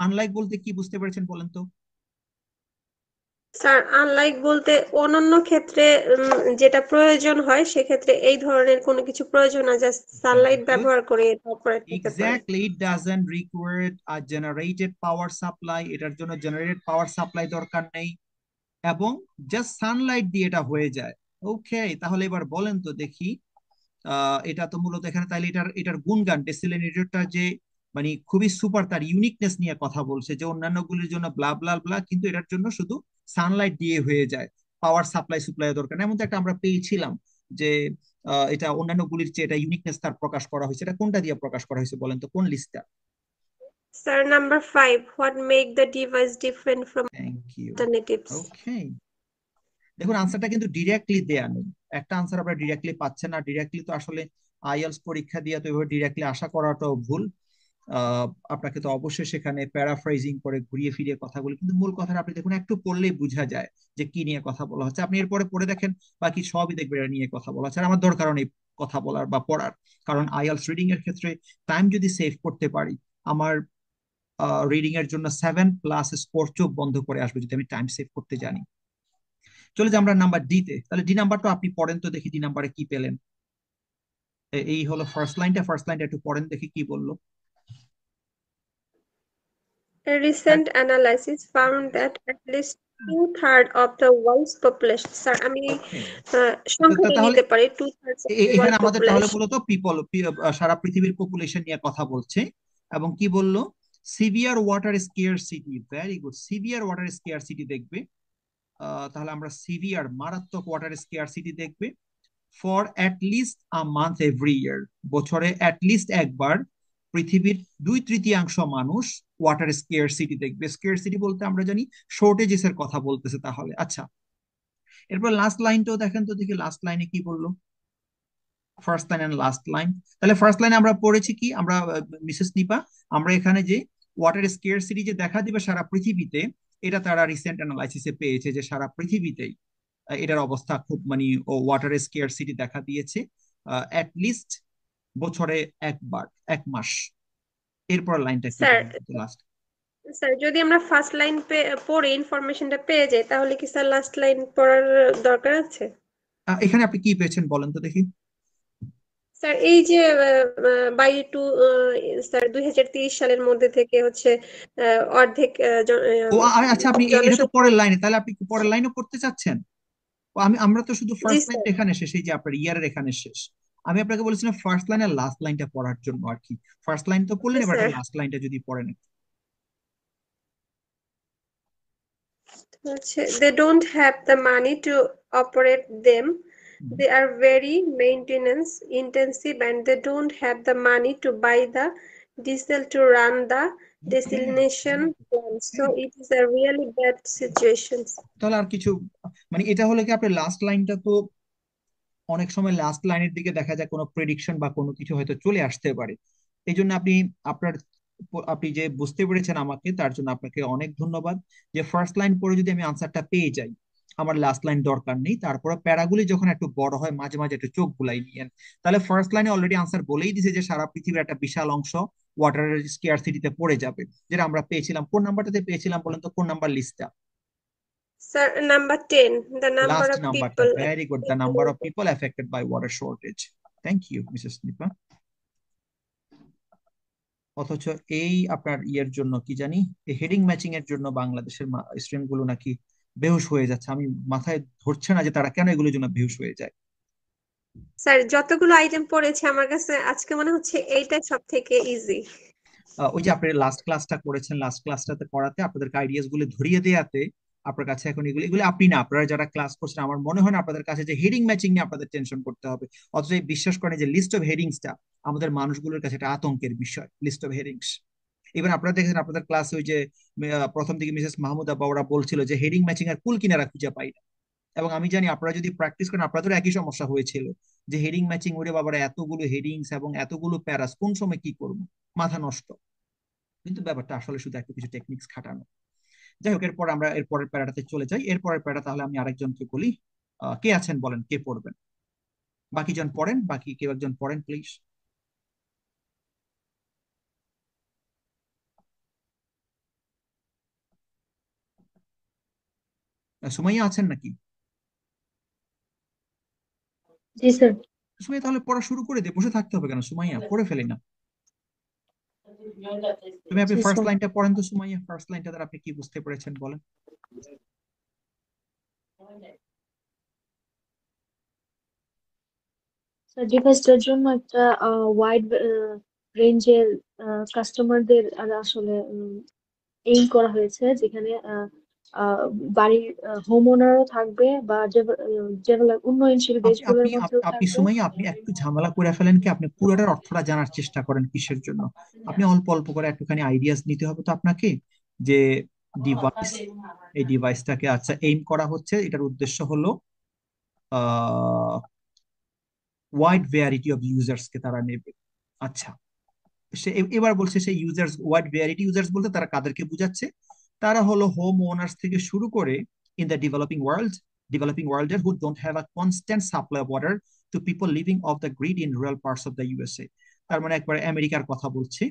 Unlike বলতে কি বুঝতে পেরেছেন বলেন তো? স্যার আনলাইক বলতে অন্যান্য ক্ষেত্রে যেটা প্রয়োজন হয় সেক্ষেত্রে এই ধরনের কোনো কিছু প্রয়োজন না, জাস্ট ভেরি সানলাইট গুড, ব্যবহার করে এটা অপারেট হতে পারে। Exactly, it doesn't require a generated power supply, এটার জন্য জেনারেটেড পাওয়ার সাপ্লাই দরকার নেই, এবং জাস্ট সানলাইট দিয়ে এটা হয়ে যায়। ওকে, তাহলে এবার বলেন তো দেখি, এটা তো মূলত এখানে তাহলে এটার এটার গুণগান ডেসিলিনেটরটা যে মানে খুবই সুপার, তার ইউনিকনেস নিয়ে কথা বলছে যে অন্যান্য গুলির জন্য ব্লা ব্লা ব্লা, কিন্তু এটার জন্য শুধু সানলাইট দিয়ে হয়ে যায়, পাওয়ার সাপ্লাই সাপ্লাই দরকার না। এমন তো একটা আমরা পেয়েছিলাম যে এটা অন্যান্য গুলির চেয়ে এটা ইউনিকনেস তার প্রকাশ করা হয়েছে, এটা কোনটা দিয়ে প্রকাশ করা হয়েছে বলেন তো, কোন লিস্টটা? Sir number 5, what make the device different from thank you. Alternatives. Okay, দেখুন আনসারটা কিন্তু ডিরেক্টলি দেয়া নেই, একটা আনসার আপনারা ডিরেক্টলি পাচ্ছেন না, ডিরেক্টলি তো আসলে আইএলস পরীক্ষা দিয়ে তো এভাবে ডিরেক্টলি আশা করাটাও ভুল। আহ, আপনাকে তো অবশ্যই সেখানে প্যারাফ্রাইজিং করে ঘুরিয়ে ফিরিয়ে কথাগুলো, কিন্তু মূল কথাটা আপনি দেখুন একটু পড়লেই বোঝা যায় যে কি নিয়ে কথা বলা হচ্ছে, আপনি এরপরে পড়ে দেখেন বাকি সবই দেখবেন এটা নিয়ে কথা বলা হচ্ছে। আর আমার দরকারও নেই কথা বলার বা পড়ার, কারণ আইএলস রিডিং এর ক্ষেত্রে টাইম যদি সেভ করতে পারি, আমার রিডিং এর জন্য 7+ স্কোর চোখ বন্ধ করে আসবে যদি আমি টাইম সেভ করতে জানি। চলে যাই আমরা নাম্বার ডি তে, তাহলে ডি নাম্বারটা আপনি পড়েন তো দেখি, ডি নাম্বারে কি পেলেন। এই হলো ফার্স্ট লাইনটা, ফার্স্ট লাইনটা একটু পড়েন দেখি কি বললো। A recent analysis found that at least two-thirds of the world's population, sir আমি ওকে, সংখ্যাটা তাহলে নিতে পারি, two-thirds of the এখানে world আমাদের তাহলে population. মূলত পিপল, সারা পৃথিবীর পপুলেশন নিয়ে কথা বলছে। এবং কি বললো? Severe water scarcity, very good, severe water scarcity দেখবে। তাহলে আমরা সিভিয়ার মারাত্মক ওয়াটার স্কেয়ারসিটি দেখবে for at least a month every year, বছরে অ্যাট লিস্ট একবার পৃথিবীর 2/3 মানুষ ওয়াটার স্কেয়ারসিটি দেখবে। স্কেয়ারসিটি বলতে আমরা জানি শর্টেজেস এর কথা বলতেছে। তাহলে আচ্ছা, এরপর লাস্ট লাইনটাও দেখেন তো দেখি, লাস্ট লাইনে কি বললো, first line and last line. তাহলে ফার্স্ট লাইনে আমরা পড়েছি কি, আমরা মিসেস নিপা, আমরা এখানে যে ওয়াটার স্কেয়ারসিটি যে দেখা দিবে সারা পৃথিবীতে, এটা তারা রিসেন্ট অ্যানালাইসিসে পেয়েছে যে সারা পৃথিবীতেই এটার অবস্থা খুব মানে ওয়াটার স্কেয়ারসিটি দেখা দিয়েছে অ্যাট লিস্ট বছরে একবার, 1 মাস। এরপর লাইনটা কি স্যার বলেন লাস্ট? স্যার যদি আমরা ফার্স্ট লাইন পড়ে ইনফরমেশনটা পেয়ে যাই তাহলে কি স্যার লাস্ট লাইন পড়ার দরকার আছে? এখানে আপনি কি পেয়েছেন বলেন তো দেখি। স্যার এই যে বাই টু স্যার 2030 সালের মধ্যে থেকে হচ্ছে অর্ধেক ও আচ্ছা, আপনি এটা তো জনসংখ্যা। পরের লাইনে, তাহলে আপনি কি পরের লাইনও পড়তে চাচ্ছেন? আমরা তো শুধু জি ফার্স্ট লাইন স্যার। এখানে শেষ, এই যে আপনার ইয়ারের এখানে শেষ। আমি আপনাকে বলেছিলাম ফার্স্ট লাইন আর লাস্ট লাইনটা পড়ার জন্য আর কি। ফার্স্ট লাইন তো জি পড়লেন, এবার স্যার, লাস্ট লাইনটা যদি পড়েন। হচ্ছে they don't have the money to operate them, hmm, they are very maintenance intensive and they don't have the money to buy the diesel to run the okay, desalination plant, so okay, it is a really bad situation. তাহলে আর কিছু মানে এটা হলো কি, আপনার last লাইনটা তো অনেক সময় লাস্ট লাইনের দিকে দেখা যায় কোনো প্রেডিকশন বা কোনো কিছু হয়তো চলে আসতে পারে। এই জন্য আপনি আপনার আপনি যে বুঝতে পেরেছেন আমাকে, তার জন্য আপনাকে অনেক ধন্যবাদ। যে ফার্স্ট লাইন পড়ে যদি আমি আনসারটা পেয়ে যাই, আমার লাস্ট লাইন দরকার নেই। তারপরে প্যারাগুলি যখন একটু বড় হয় মাঝে মাঝে একটু চোখ বুলাই নিয়েন। তাহলে ফার্স্ট লাইনে অলরেডি আনসার বলেই দিছে যে সারা পৃথিবীর একটা বিশাল অংশ ওয়াটারের স্কেয়ারসিটিতে পড়ে যাবে, যেটা আমরা পেয়েছিলাম। কোন নাম্বারটাতে পেয়েছিলাম বলেন তো, কোন নাম্বার লিস্টটা? Sir, number 10, the number last of নাম্বারটা, people very good, the number of people affected by water shortage. Thank you Mrs Nipa. অথচ এই আপনার ইয়ের জন্য কি জানি, এই হেডিং ম্যাচিং এর জন্য বাংলাদেশের স্টুডেন্ট গুলো নাকি বেহুশ হয়ে যাচ্ছে। আমি মাথায় ধরছে না যে তারা কেন এগুলোর জন্য বেহুশ হয়ে যায়। স্যার যতগুলো আইটেম পড়েছে আমার কাছে আজকে মনে হচ্ছে এইটাই সব থেকে ইজি। ওই যে আপনি লাস্ট ক্লাসটা করেছেন, লাস্ট ক্লাসটাতে করাতে আপনাদেরকে আইডিয়াস গুলো ধরিয়ে দেয়াতে আপনার কাছে এখন এগুলো এগুলো আপনি না, আপনারা যারা ক্লাস করছেন আমার মনে হয় না আপনাদের কাছে যে হেডিং ম্যাচিং নিয়ে আপনাদের টেনশন করতে হবে। অথচ এই বিশ্বাস করেন যে লিস্ট অফ হেডিংসটা আমাদের মানুষগুলোর কাছে একটা আতঙ্কের বিষয়, লিস্ট অফ হেডিংস। এবার আপনারা দেখেছেন আপনাদের ক্লাসে ওই যে প্রথম দিকে মিসেস মাহমুদা বাবুরা বলছিল যে হেডিং ম্যাচিং এর কুল কিনারা খুঁজে পাই না। এবং আমি জানি আপনারা যদি প্র্যাকটিস করেন আপনাদের একই সমস্যা হয়েছিল যে হেডিং ম্যাচিং ওরে বাবারা এতগুলো হেডিংস এবং এতগুলো প্যারাস কোন সময় কি করবো, মাথা নষ্ট। কিন্তু ব্যাপারটা আসলে শুধু একটু কিছু টেকনিক্স খাটানো। যাই হোক, এরপর আমরা এর পরের প্যারাটাতে চলে যাই। এরপরের প্যারা তাহলে আমি আরেকজনকে বলি, কে আছেন বলেন, কে পড়বেন? বাকিজন পড়েন, বাকি কেউ একজন পড়েন প্লিজ। সুমাইয়া আছেন নাকি? জি স্যার। সুমাইয়া তাহলে পড়া শুরু করে দিয়ে বসে থাকতে হবে কেন? সুমাইয়া পড়ে ফেলি না। আপনি জি ফার্স্ট স্যার। লাইনটা পড়েন তো সুমাইয়া, ফার্স্ট লাইনটা দ্বারা আপনি কি বুঝতে পেরেছেন বলেন। স্যার ডিভাইসটার জন্য একটা ওয়াইড রেঞ্জের কাস্টমারদের আসলে এইম করা হয়েছে, যেখানে আহ, বাড়ির হোম ওনারও থাকবে বা ডেভেলপ উন্নয়নশীল আপনি দেশগুলোর আপনি মধ্যেও আপ- আপনি থাকবে। সুমাইয়া, আপনি একটু ঝামেলা করে ফেলেন কি? আপনি পুরোটার অর্থটা জানার চেষ্টা করেন কিসের জন্য। আপনি অল্প অল্প করে একটুখানি আইডিয়াস নিতে হবে তো আপনাকে, যে ডিভাইস, এই ডিভাইসটাকে আচ্ছা এইম করা হচ্ছে, এটার উদ্দেশ্য হলো ওয়াইড ভ্যারাইটি অফ ইউজার্স কে তারা নেবে। আচ্ছা, এবার বলছে সেই ইউজার্স, ওয়াইড ভ্যারাইটি ইউজার্স বলতে তারা কাদেরকে বোঝাচ্ছে? তারা হলো হোম ওনার্স থেকে শুরু করে ইন দ্য ডেভেলপিং ওয়ার্ল্ডের who don't have a constant supply of water to people living of the grid in rural parts of the USA. তার মানে একবারে আমেরিকার কথা বলছে,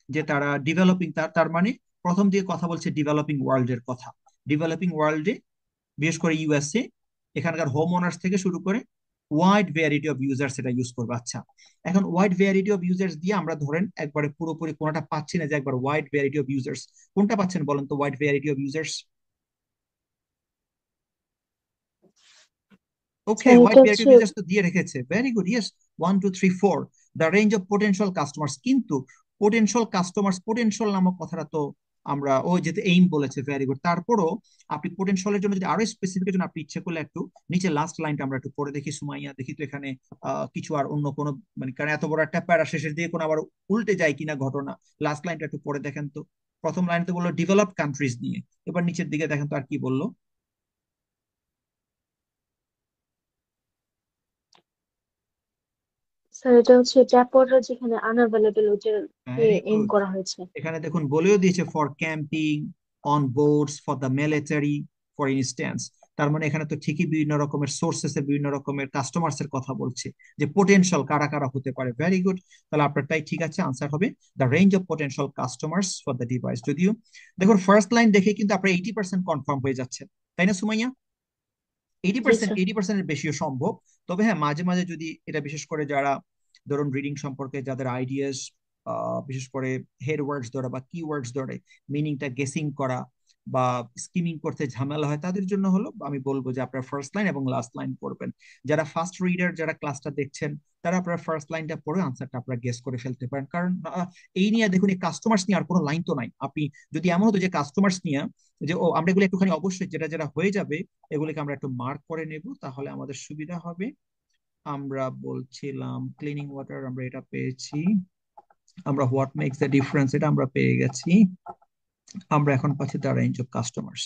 যে তারা ডেভেলপিং, তার মানে প্রথম দিকে কথা বলছে ডেভেলপিং ওয়ার্ল্ডের কথা। ডেভেলপিং ওয়ার্ল্ডে, বিশেষ করে ইউএসএ, এখানকার হোম ওনার্স থেকে শুরু করে ওয়াইড ভ্যারাইটি অফ ইউজার্স এটা ইউজ করবে। আচ্ছা, এখন ওয়াইড ভ্যারাইটি অফ ইউজার্স দিয়ে আমরা ধরেন একবারে পুরোপুরি কোনটা পাচ্ছি না, যে একবার ওয়াইড ভ্যারাইটি অফ ইউজার্স কোনটা পাচ্ছেন বলেন তো? Wide variety of users, okay, sir wide এটা ভ্যারাইটি হচ্ছে অফ ইউজার্স তো দিয়ে রেখেছে, very good, yes, 1 2 3 4, the range of potential customers. কিন্তু পোটেনশিয়াল কাস্টমার্স, পোটেনশিয়াল নামক কথাটা তো আমরা ওই যেতে এইম বলেছে, ভেরি গুড। তারপরও আপনি পোটেনশিয়ালের জন্য যদি আরো স্পেসিফিক জন্য আপনি ইচ্ছে করলে একটু নিচে লাস্ট লাইনটা আমরা একটু পড়ে দেখি সুমাইয়া, দেখি তো এখানে কিছু আর অন্য কোনো, মানে কারণ এত বড় একটা প্যারা শেষের দিকে কোনো আবার উল্টে যায় কিনা ঘটনা। লাস্ট লাইনটা একটু পড়ে দেখেন তো। প্রথম লাইন তো বললো ডেভেলপড কান্ট্রিজ নিয়ে, এবার নিচের দিকে দেখেন তো আর কি বললো। স্যার এটা হচ্ছে ট্যাপ ওয়াটার যেখানে আনঅ্যাভেলেবেল ওটাকে ভেরি এম গুড। করা হয়েছে। এখানে দেখুন বলেও দিয়েছে for camping, on boards, for the military, for instance. তার মানে এখানে তো ঠিকই বিভিন্ন রকমের সোর্সেস এর, বিভিন্ন রকমের কাস্টমার্স এর কথা বলছে, যে পোটেনশিয়াল কারা কারা হতে পারে। ভেরি গুড, তাহলে আপনারটাই ঠিক আছে, আনসার হবে the range of potential customers for the device. যদিও দেখুন ফার্স্ট লাইন দেখে কিন্তু আপনার 80% কনফার্ম হয়ে যাচ্ছে, তাই না সুমাইয়া? এইটি জি পার্সেন্ট স্যার। 80%-এর বেশিও সম্ভব। তবে হ্যাঁ, মাঝে মাঝে যদি এটা, বিশেষ করে যারা ধরুন রিডিং সম্পর্কে যাদের আইডিয়াস, বিশেষ করে হেড ওয়ার্ডস ধরে বা কি ওয়ার্ডস ধরে মিনিংটা গেসিং করা বা স্কিমিং করতে ঝামেলা হয়, তাদের জন্য হলো আমি বলবো যে আপনার ফার্স্ট লাইন এবং লাস্ট লাইন পড়বেন। যারা ফার্স্ট রিডার, যারা ক্লাসটা দেখছেন, তারা আপনার ফার্স্ট লাইনটা পড়ে আনসারটা আপনারা গেস করে ফেলতে পারেন। কারণ এই নিয়ে দেখুন, এই কাস্টমার্স নিয়ে আর কোনো লাইন তো নাই। আপনি যদি এমন হতো যে কাস্টমার্স নিয়ে, যে ও আমরা এগুলো একটুখানি অবশ্যই যেটা যেটা হয়ে যাবে এগুলিকে আমরা একটু মার্ক করে নেব, তাহলে আমাদের সুবিধা হবে। আমরা বলছিলাম ক্লিনিং ওয়াটার, আমরা এটা পেয়েছি। আমরা হোয়াট মেক্স দ্য ডিফারেন্স, এটা আমরা পেয়ে গেছি। আমরা এখন পাচ্ছি দ্য রেঞ্জ অফ কাস্টমার্স।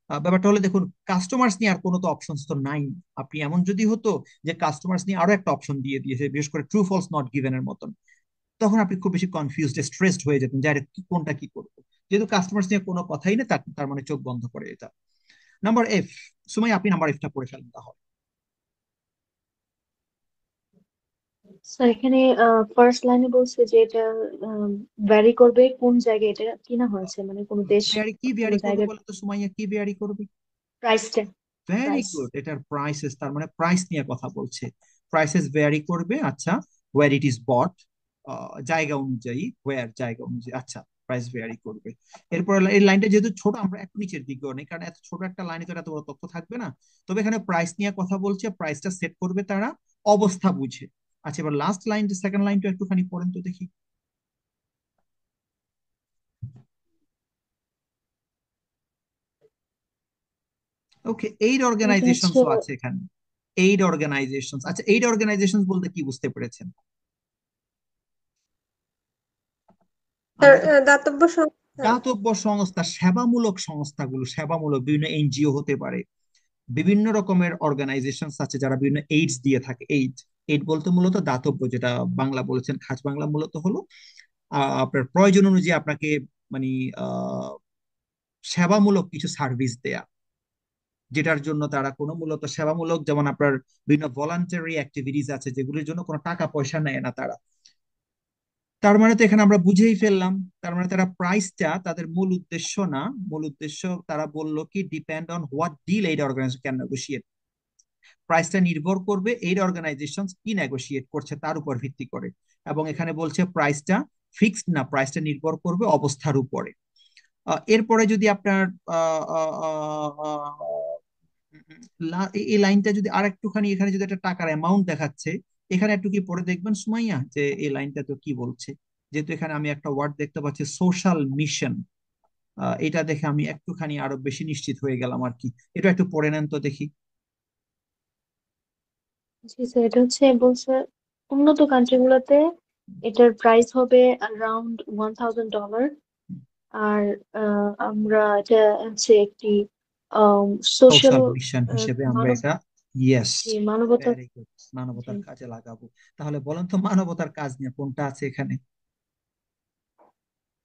ব্যাপারটা হলে দেখুন, কাস্টমার্স নিয়ে আর কোনো তো অপশনস তো নাই। আপনি এমন যদি হতো যে কাস্টমার্স নিয়ে আরো একটা অপশন দিয়ে দিয়েছে, বিশেষ করে ট্রু ফলস নট গিভেন এর মতন, তখন আপনি খুব বেশি কনফিউজড, স্ট্রেসড হয়ে যেতেন যে আরে কোনটা কি করবো। যেহেতু কাস্টমার্স নিয়ে কোনো কথাই নেই, তার তার মানে চোখ বন্ধ করে এটা। নাম্বার এফ, সময় আপনি নাম্বার এফটা পড়ে ফেলেন তাহলে। স্যার এখানে ফার্স্ট লাইনে বলছে যে এটা ভ্যারি করবে কোন জায়গায় এটা কিনা হয়েছে, মানে কোন দেশ ভ্যারি কি কোন ভ্যারি করবে জায়গায়। বলেন তো সুমাইয়া, কি ভ্যারি করবে? প্রাইসটা। Very price. গুড, এটার প্রাইসেস, তার মানে প্রাইস নিয়ে কথা বলছে। প্রাইসেস ভ্যারি করবে, আচ্ছা। ওয়্যার ইট ইজ বট, জায়গা অনুযায়ী, ওয়্যার জায়গা অনুযায়ী, আচ্ছা, প্রাইস ভ্যারি করবে। এরপর এই লাইনটা যেহেতু ছোট, আমরা একটু নিচের দিকেও নেই, কারণ এত ছোট একটা লাইনে তো এত বড় তথ্য থাকবে না। তবে এখানে প্রাইস নিয়ে কথা বলছে, প্রাইসটা সেট করবে তারা অবস্থা বুঝে। আচ্ছা, এবার লাস্ট লাইন, সেকেন্ড লাইনটা একটুখানি পড়েন তো দেখি। ওকে, এইড এটা হচ্ছে অর্গানাইজেশনসও আছে এখানে। এইড অর্গানাইজেশনস, আচ্ছা, এইড অর্গানাইজেশনস বলতে কি বুঝতে পেরেছেন? তার আমরা তো দাতব্য সংস্থা। দাতব্য সংস্থা, সেবামূলক সংস্থাগুলো, সেবামূলক বিভিন্ন এনজিও হতে পারে, বিভিন্ন রকমের অর্গানাইজেশন আছে যারা বিভিন্ন এইডস দিয়ে থাকে। এইড, এইড বলতে মূলত দাতব্য, যেটা বাংলা বলেছেন খাস বাংলা মূলত হলো আপনার প্রয়োজন অনুযায়ী আপনাকে মানে আহ সেবামূলক কিছু সার্ভিস দেয়া, যেটার জন্য তারা কোনো মূলত সেবামূলক, যেমন আপনার বিভিন্ন ভলান্টারি অ্যাক্টিভিটিস আছে যেগুলোর জন্য কোনো টাকা পয়সা নেয় না তারা। তার মানে তো এখানে আমরা বুঝেই ফেললাম, তার মানে তারা প্রাইসটা তাদের মূল উদ্দেশ্য না। মূল উদ্দেশ্য তারা বললো কি depend on what deal aid organisation can negotiate. প্রাইসটা নির্ভর করবে এইড অর্গানাইজেশন কি নেগোশিয়েট করছে তার উপর ভিত্তি করে। এবং এখানে বলছে প্রাইসটা ফিক্সড না, প্রাইসটা নির্ভর করবে অবস্থার উপরে। এরপরে যদি আপনার আহ, আহ, আহ, আহ, এই লাইনটা যদি আর একটুখানি, এখানে যদি একটা টাকার অ্যামাউন্ট দেখাচ্ছে, এখানে একটু কি পড়ে দেখবেন সুমাইয়া যে এই লাইনটা তো কি বলছে। যেহেতু এখানে আমি একটা ওয়ার্ড দেখতে পাচ্ছি সোশ্যাল মিশন, এটা দেখে আমি একটুখানি আরো বেশি নিশ্চিত হয়ে গেলাম আর কি। এটা একটু পড়ে নেন তো দেখি। জি স্যার, এটা হচ্ছে বলছে উন্নত কান্ট্রিগুলোতে এটার প্রাইস হবে অ্যারাউন্ড $1,000। আর আমরা এটা হচ্ছে একটি সোশ্যাল সোশ্যাল মিশন হিসেবে আমরা মানব এটা, ইয়েস, জি মানবতা ভেরি গুড, জি মানবতার কাজে লাগাবো। তাহলে বলেন তো মানবতার কাজ নিয়ে কোনটা আছে এখানে?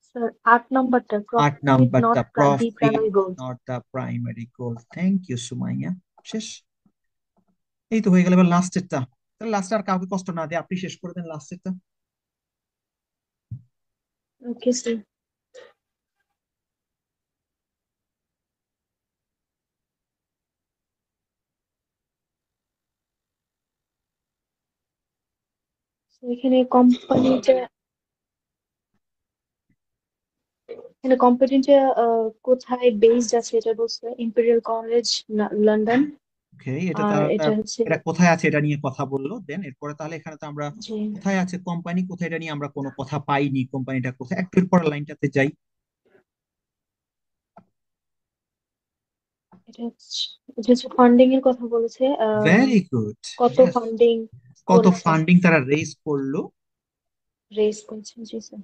স্যার 8 নম্বরটা, আট প্রফিট নট নাম্বারটা, the profit primary goal. Not the primary goal. Thank you Sumaiya. শেষ, এই তো হয়ে গেল। এবার লাস্টেরটা, তাহলে লাস্টে আর কাউকে কষ্ট না দিয়ে আপনি শেষ করে দেন লাস্টেরটা। Okay sir. এখানে কোম্পানিটা কোথায় বেসড আছে এটা বলছে, ইম্পেরিয়াল কলেজ লন্ডন। ওকে, এটা আর এটা হচ্ছে এটা কোথায় আছে এটা নিয়ে কথা বললো। দেন এরপরে তাহলে এখানে তো আমরা জি কোথায় আছে কোম্পানি, কোথায়, এটা নিয়ে আমরা কোনো কথা পাইনি। কোম্পানিটা কোথায়, একটু পরের লাইনটাতে যাই। এটা হচ্ছে ফান্ডিং এর কথা বলেছে। ভেরি গুড, কত ইয়েস। ফান্ডিং কত করেছে, ফান্ডিং তারা রেজ করলো। রেজ করেছে। জি sir.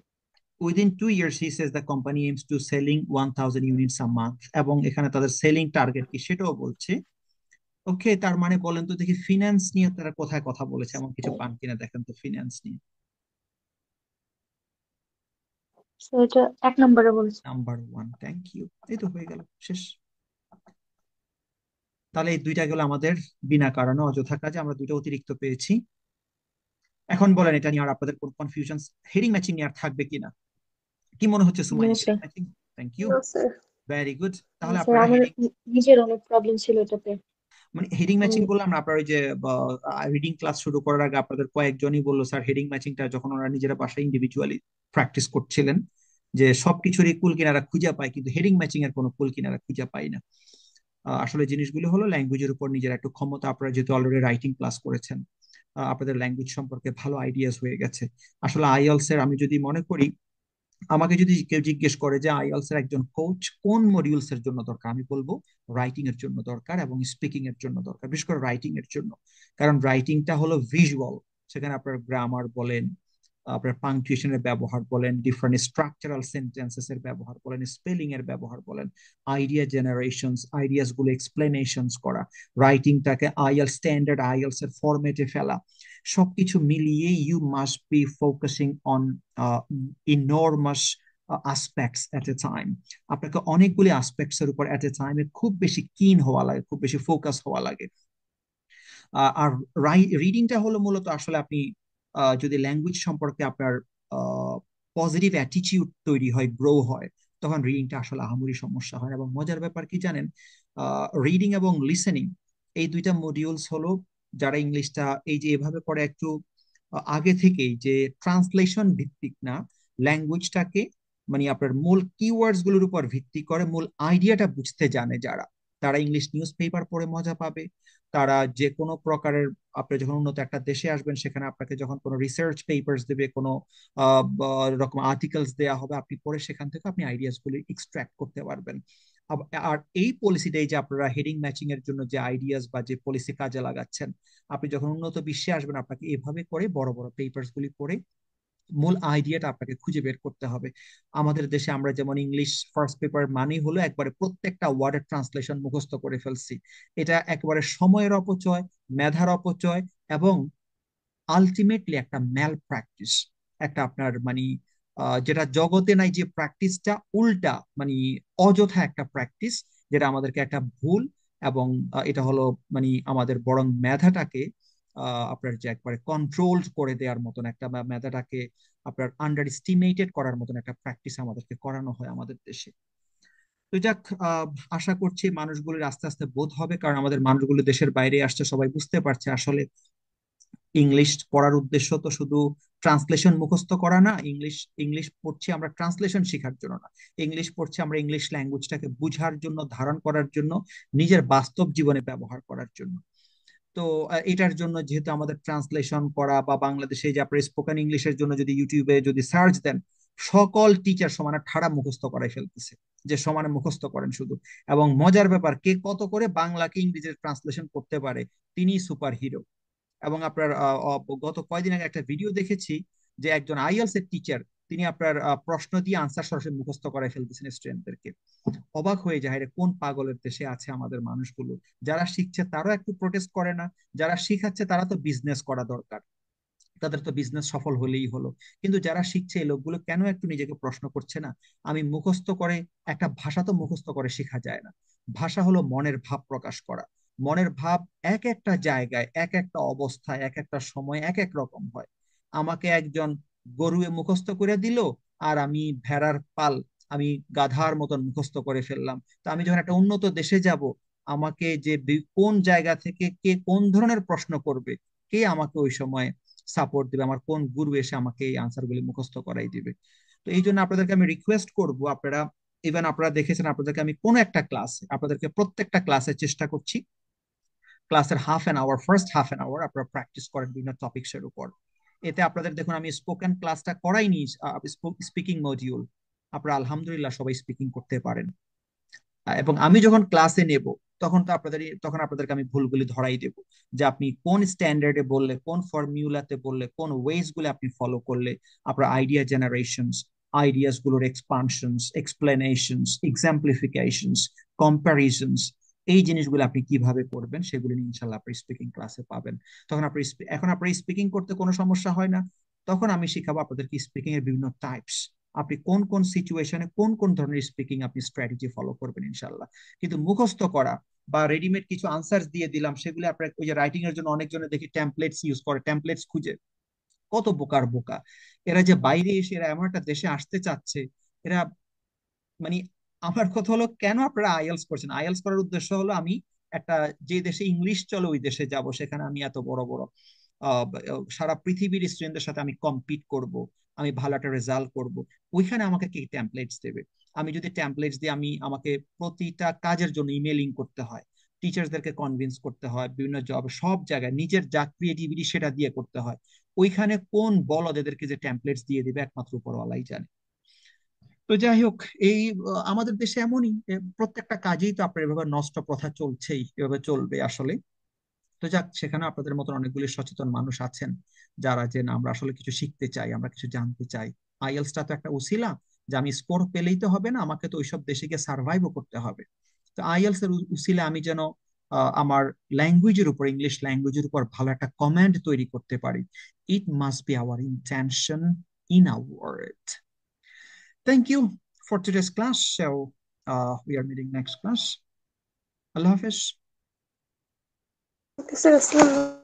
Within 2 years he says the company aims to selling 1000 units a month, এবং এখানে তাদের সেলিং টার্গেট কি সেটাও বলছে। ওকে, তার মানে বলেন তো দেখি ফিনান্স নিয়ে তারা কোথায় কথা বলেছে, এমন কিছু পান কিনা দেখেন তো ফিনান্স নিয়ে। স্যার এটা 1 নম্বরে বলেছে। Number one, thank you. এই তো হয়ে গেল, শেষ। তাহলে এই দুইটা গেল আমাদের বিনা কারণে অযথা কাজে, আমরা দুইটা অতিরিক্ত পেয়েছি। এখন বলেন এটা নিয়ে আর আপনাদের কোন কনফিউশন, হেডিং ম্যাচিং নিয়ে আর থাকবে কিনা, কি মনে হচ্ছে no Sumaiya heading sir. Matching? Thank you, না স্যার। Very good. নো তাহলে স্যার, আপনারা আমার হেডিং, নিজের অনেক প্রবলেম ছিল এটাতে। মানে হেডিং আমি ম্যাচিং বললাম না, আপনার ওই যে রিডিং ক্লাস শুরু করার আগে আপনাদের কয়েকজনই বললো স্যার হেডিং ম্যাচিংটা যখন ওরা নিজেরা বাসায় ইন্ডিভিজুয়ালি প্র্যাকটিস করছিলেন, যে সবকিছুরই কুল কিনারা খুঁজে পায় কিন্তু হেডিং ম্যাচিং এর কোনো কুল কিনারা খুঁজে পায় না। আসলে জিনিসগুলো হলো ল্যাঙ্গুয়েজের উপর নিজের একটু ক্ষমতা, আপনারা যেহেতু অলরেডি রাইটিং ক্লাস করেছেন, আপনাদের ল্যাঙ্গুয়েজ সম্পর্কে ভালো আইডিয়াস হয়ে গেছে। আসলে আইএলস এর আমি যদি মনে করি, আমাকে যদি কেউ জিজ্ঞেস করে যে আইএলস এর একজন কোচ কোন মডিউলস এর জন্য দরকার, আমি বলবো রাইটিং এর জন্য দরকার এবং স্পিকিং এর জন্য দরকার, বিশেষ করে রাইটিং এর জন্য। কারণ রাইটিংটা হলো ভিজুয়াল, সেখানে আপনার গ্রামার বলেন, আপনার পাংচুয়েশনের ব্যবহার বলেন, ডিফারেন্ট স্ট্রাকচারাল সেন্টেন্সেস এর ব্যবহার বলেন, স্পেলিং এর ব্যবহার বলেন, আইডিয়া জেনারেশনস, আইডিয়াস গুলো এক্সপ্লেনেশনস করা, রাইটিংটাকে আইএল স্ট্যান্ডার্ড আইএলস এর ফরম্যাটে ফেলা, সবকিছু মিলিয়ে you must be focusing on enormous aspects at a time. আপনাকে অনেকগুলি আসপেক্টস এর উপর এট এ টাইমে খুব বেশি কিন হওয়া লাগে, খুব বেশি ফোকাস হওয়া লাগে। আর রিডিংটা হলো মূলত আসলে আপনি যদি ল্যাঙ্গুয়েজ সম্পর্কে আপনার পজিটিভ অ্যাটিটিউড তৈরি হয়, গ্রো হয়, তখন রিডিংটা আসলে আহামরি সমস্যা হয় না। এবং মজার ব্যাপার কি জানেন, রিডিং এবং লিসেনিং এই দুইটা মডিউলস হলো, যারা ইংলিশটা এই যে এভাবে পড়ে একটু আগে থেকেই, যে ট্রান্সলেশন ভিত্তিক না, ল্যাঙ্গুয়েজটাকে মানে আপনার মূল কিওয়ার্ডস গুলোর উপর ভিত্তি করে মূল আইডিয়াটা বুঝতে জানে যারা, তারা ইংলিশ নিউজ পেপার পড়ে মজা পাবে। তারা যে কোনো প্রকারের, আপনি যখন উন্নত একটা দেশে আসবেন সেখানে আপনাকে যখন কোনো রিসার্চ পেপারস দেবে, কোনো রকম আর্টিকেলস দেওয়া হবে, আপনি পড়ে সেখান থেকে আপনি আইডিয়াস গুলি এক্সট্রাক্ট করতে পারবেন। আর এই পলিসিটাই যে আপনারা হেডিং ম্যাচিং এর জন্য যে আইডিয়াস বা যে পলিসি কাজে লাগাচ্ছেন, আপনি যখন উন্নত বিশ্বে আসবেন আপনাকে এভাবে করে বড় বড় পেপারস গুলি পড়ে মূল আইডিয়াটা আপনাকে খুঁজে বের করতে হবে। আমাদের দেশে আমরা যেমন ইংলিশ ফার্স্ট পেপার মানে হলো একবারে প্রত্যেকটা ওয়ার্ডের ট্রান্সলেশন মুখস্থ করে ফেলছি। এটা একেবারে সময়ের অপচয়, মেধার অপচয়, এবং আলটিমেটলি একটা ম্যাল প্র্যাকটিস, একটা আপনার মানে যেটা জগতে নাই, যে প্র্যাকটিসটা উল্টা, মানে অযথা একটা প্র্যাকটিস, যেটা আমাদেরকে একটা ভুল, এবং এটা হলো মানে আমাদের বরং মেধাটাকে আপনার যে একবারে কন্ট্রোল করে দেওয়ার মতন একটা, বা মেধাটাকে আপনার আন্ডার এস্টিমেটেড করার মতন একটা প্র্যাকটিস আমাদেরকে করানো হয় আমাদের দেশে। তো যাক, আশা করছি মানুষগুলোর আস্তে আস্তে বোধ হবে, কারণ আমাদের মানুষগুলো দেশের বাইরে আসছে, সবাই বুঝতে পারছে আসলে ইংলিশ পড়ার উদ্দেশ্য তো শুধু ট্রান্সলেশন মুখস্থ করা না। ইংলিশ ইংলিশ পড়ছি আমরা ট্রান্সলেশন শেখার জন্য না। ইংলিশ পড়ছি আমরা ইংলিশ ল্যাঙ্গুয়েজটাকে বুঝার জন্য, ধারণ করার জন্য, নিজের বাস্তব জীবনে ব্যবহার করার জন্য। তো এটার জন্য যেহেতু আমাদের ট্রান্সলেশন করা, বা বাংলাদেশে যে আপনার স্পোকেন ইংলিশের জন্য যদি ইউটিউবে যদি সার্চ দেন, সকল টিচার সমানে ঠাড়া মুখস্থ করাই ফেলতেছে, যে সমানে মুখস্থ করেন শুধু। এবং মজার ব্যাপার, কে কত করে বাংলাকে ইংরেজিতে ট্রান্সলেশন করতে পারে, তিনি সুপার হিরো। এবং আপনার গত কয়দিন আগে একটা ভিডিও দেখেছি, যে একজন আইএলস এর টিচার, তিনি আপনার প্রশ্ন দিয়ে আনসার সরাসরি মুখস্থ করাই ফেলতেছেন স্টুডেন্টদেরকে। অবাক হয়ে যায়, রে কোন পাগলের দেশে আছে আমাদের মানুষগুলো। যারা শিখছে তারাও একটু প্রোটেস্ট করে না, যারা শিখাচ্ছে তারা তো বিজনেস করা দরকার, তাদের তো বিজনেস সফল হলেই হলো। কিন্তু যারা শিখছে এই লোকগুলো কেন একটু নিজেকে প্রশ্ন করছে না? আমি মুখস্থ করে, একটা ভাষা তো মুখস্থ করে শেখা যায় না। ভাষা হলো মনের ভাব প্রকাশ করা। মনের ভাব এক একটা জায়গায়, এক একটা অবস্থায়, এক একটা সময় এক এক রকম হয়। আমাকে একজন গরুয়ে মুখস্থ করে দিল, আর আমি ভেড়ার পাল, আমি গাধার মতন মুখস্থ করে ফেললাম। তো আমি যখন একটা উন্নত দেশে যাব, আমাকে যে কোন জায়গা থেকে কে কোন ধরনের প্রশ্ন করবে, কে আমাকে ওই সময় সাপোর্ট দিবে, আমার কোন গুরু এসে আমাকে এই আনসার গুলি মুখস্থ করাই দিবে? তো এই জন্য আপনাদেরকে আমি রিকোয়েস্ট করব, আপনারা, ইভেন আপনারা দেখেছেন, আপনাদেরকে আমি কোনো একটা ক্লাসে, আপনাদেরকে প্রত্যেকটা ক্লাসে চেষ্টা করছি, ক্লাসের half first half an hour আপনারা প্র্যাকটিস করেন বিভিন্ন টপিকস এর উপর। এতে আপনাদের দেখুন, আমি স্পোকেন ক্লাসটা করাইনি, স্পিকিং মডিউল, আপনারা আলহামদুলিল্লাহ সবাই স্পিকিং করতে পারেন। এবং আমি যখন ক্লাসে নেব, তখন আপনাদেরকে আমি ভুলগুলি ধরাই দেব, যে আপনি কোন স্ট্যান্ডার্ডে বললে, কোন ফর্মুলাতে বললে, কোন ওয়েজ গুলো আপনি ফলো করলে আপনার আইডিয়া জেনারেশনস, আইডিয়াস গুলোর এক্সপানশনস, এক্সপ্লেনেশনস, এক্সাম্পলিফিকেশনস, কম্প্যারিজনস, এই জিনিসগুলো আপনি কিভাবে করবেন, সেগুলো নিয়ে ইনশাল্লাহ আপনি স্পিকিং ক্লাসে পাবেন। তখন আপনি এখন আপনার স্পিকিং করতে কোনো সমস্যা হয় না। তখন আমি শিখাবো আপনাদেরকে স্পিকিং এর বিভিন্ন টাইপস, আপনি কোন কোন সিচুয়েশনে কোন কোন ধরনের স্পিকিং আপনি স্ট্র্যাটেজি ফলো করবেন ইনশাল্লাহ। কিন্তু মুখস্থ করা বা রেডিমেড কিছু আনসার দিয়ে দিলাম, সেগুলো আপনার ওই যে রাইটিং এর জন্য অনেকজনে দেখি টেমপ্লেটস ইউজ করে, টেমপ্লেটস খুঁজে, কত বোকার বোকা এরা, যে বাইরে এসে এরা এমন একটা দেশে আসতে চাচ্ছে, এরা মানে, আমার কথা হলো, কেন আপনারা আইএলস করছেন? আইএলস করার উদ্দেশ্য হলো আমি একটা, যে দেশে ইংলিশ চলে ওই দেশে যাব, সেখানে আমি এত বড় বড় আহ, সারা পৃথিবীর স্টুডেন্টদের সাথে আমি কম্পিট করব, আমি ভালো একটা রেজাল্ট করব। ওইখানে আমাকে কি টেমপ্লেটস দেবে? আমি যদি টেমপ্লেটস দিই, আমাকে প্রতিটা কাজের জন্য ইমেলিং করতে হয়, টিচার্সদেরকে কনভিন্স করতে হয়, বিভিন্ন জব, সব জায়গায় নিজের যা ক্রিয়েটিভিটি সেটা দিয়ে করতে হয়। ওইখানে কোন বলদ এদেরকে যে টেমপ্লেটস দিয়ে দিবে, একমাত্র উপরওয়ালাই জানে। তো যাই হোক, এই আমাদের দেশে এমনই, প্রত্যেকটা কাজেই তো আপনার এভাবে নষ্ট প্রথা চলছেই, এভাবে চলবে আসলে। তো যাক, সেখানে আপনাদের মতন অনেকগুলি সচেতন মানুষ আছেন, যারা যে না, আমরা আসলে কিছু শিখতে চাই, আমরা কিছু জানতে চাই। আইএলসটা তো একটা উসিলা, যে আমি স্কোর পেলেই তো হবে না, আমাকে তো ওইসব দেশে গিয়ে সার্ভাইভও করতে হবে। তো আইএলস এর উসিলা আমি যেন আমার ল্যাঙ্গুয়েজের উপর, ইংলিশ ল্যাঙ্গুয়েজের উপর ভালো একটা কমান্ড তৈরি করতে পারি। It must be our intention in our word. Thank you for today's class. So we are meeting next class. Allah Hafiz. Okay sir, আসসালামু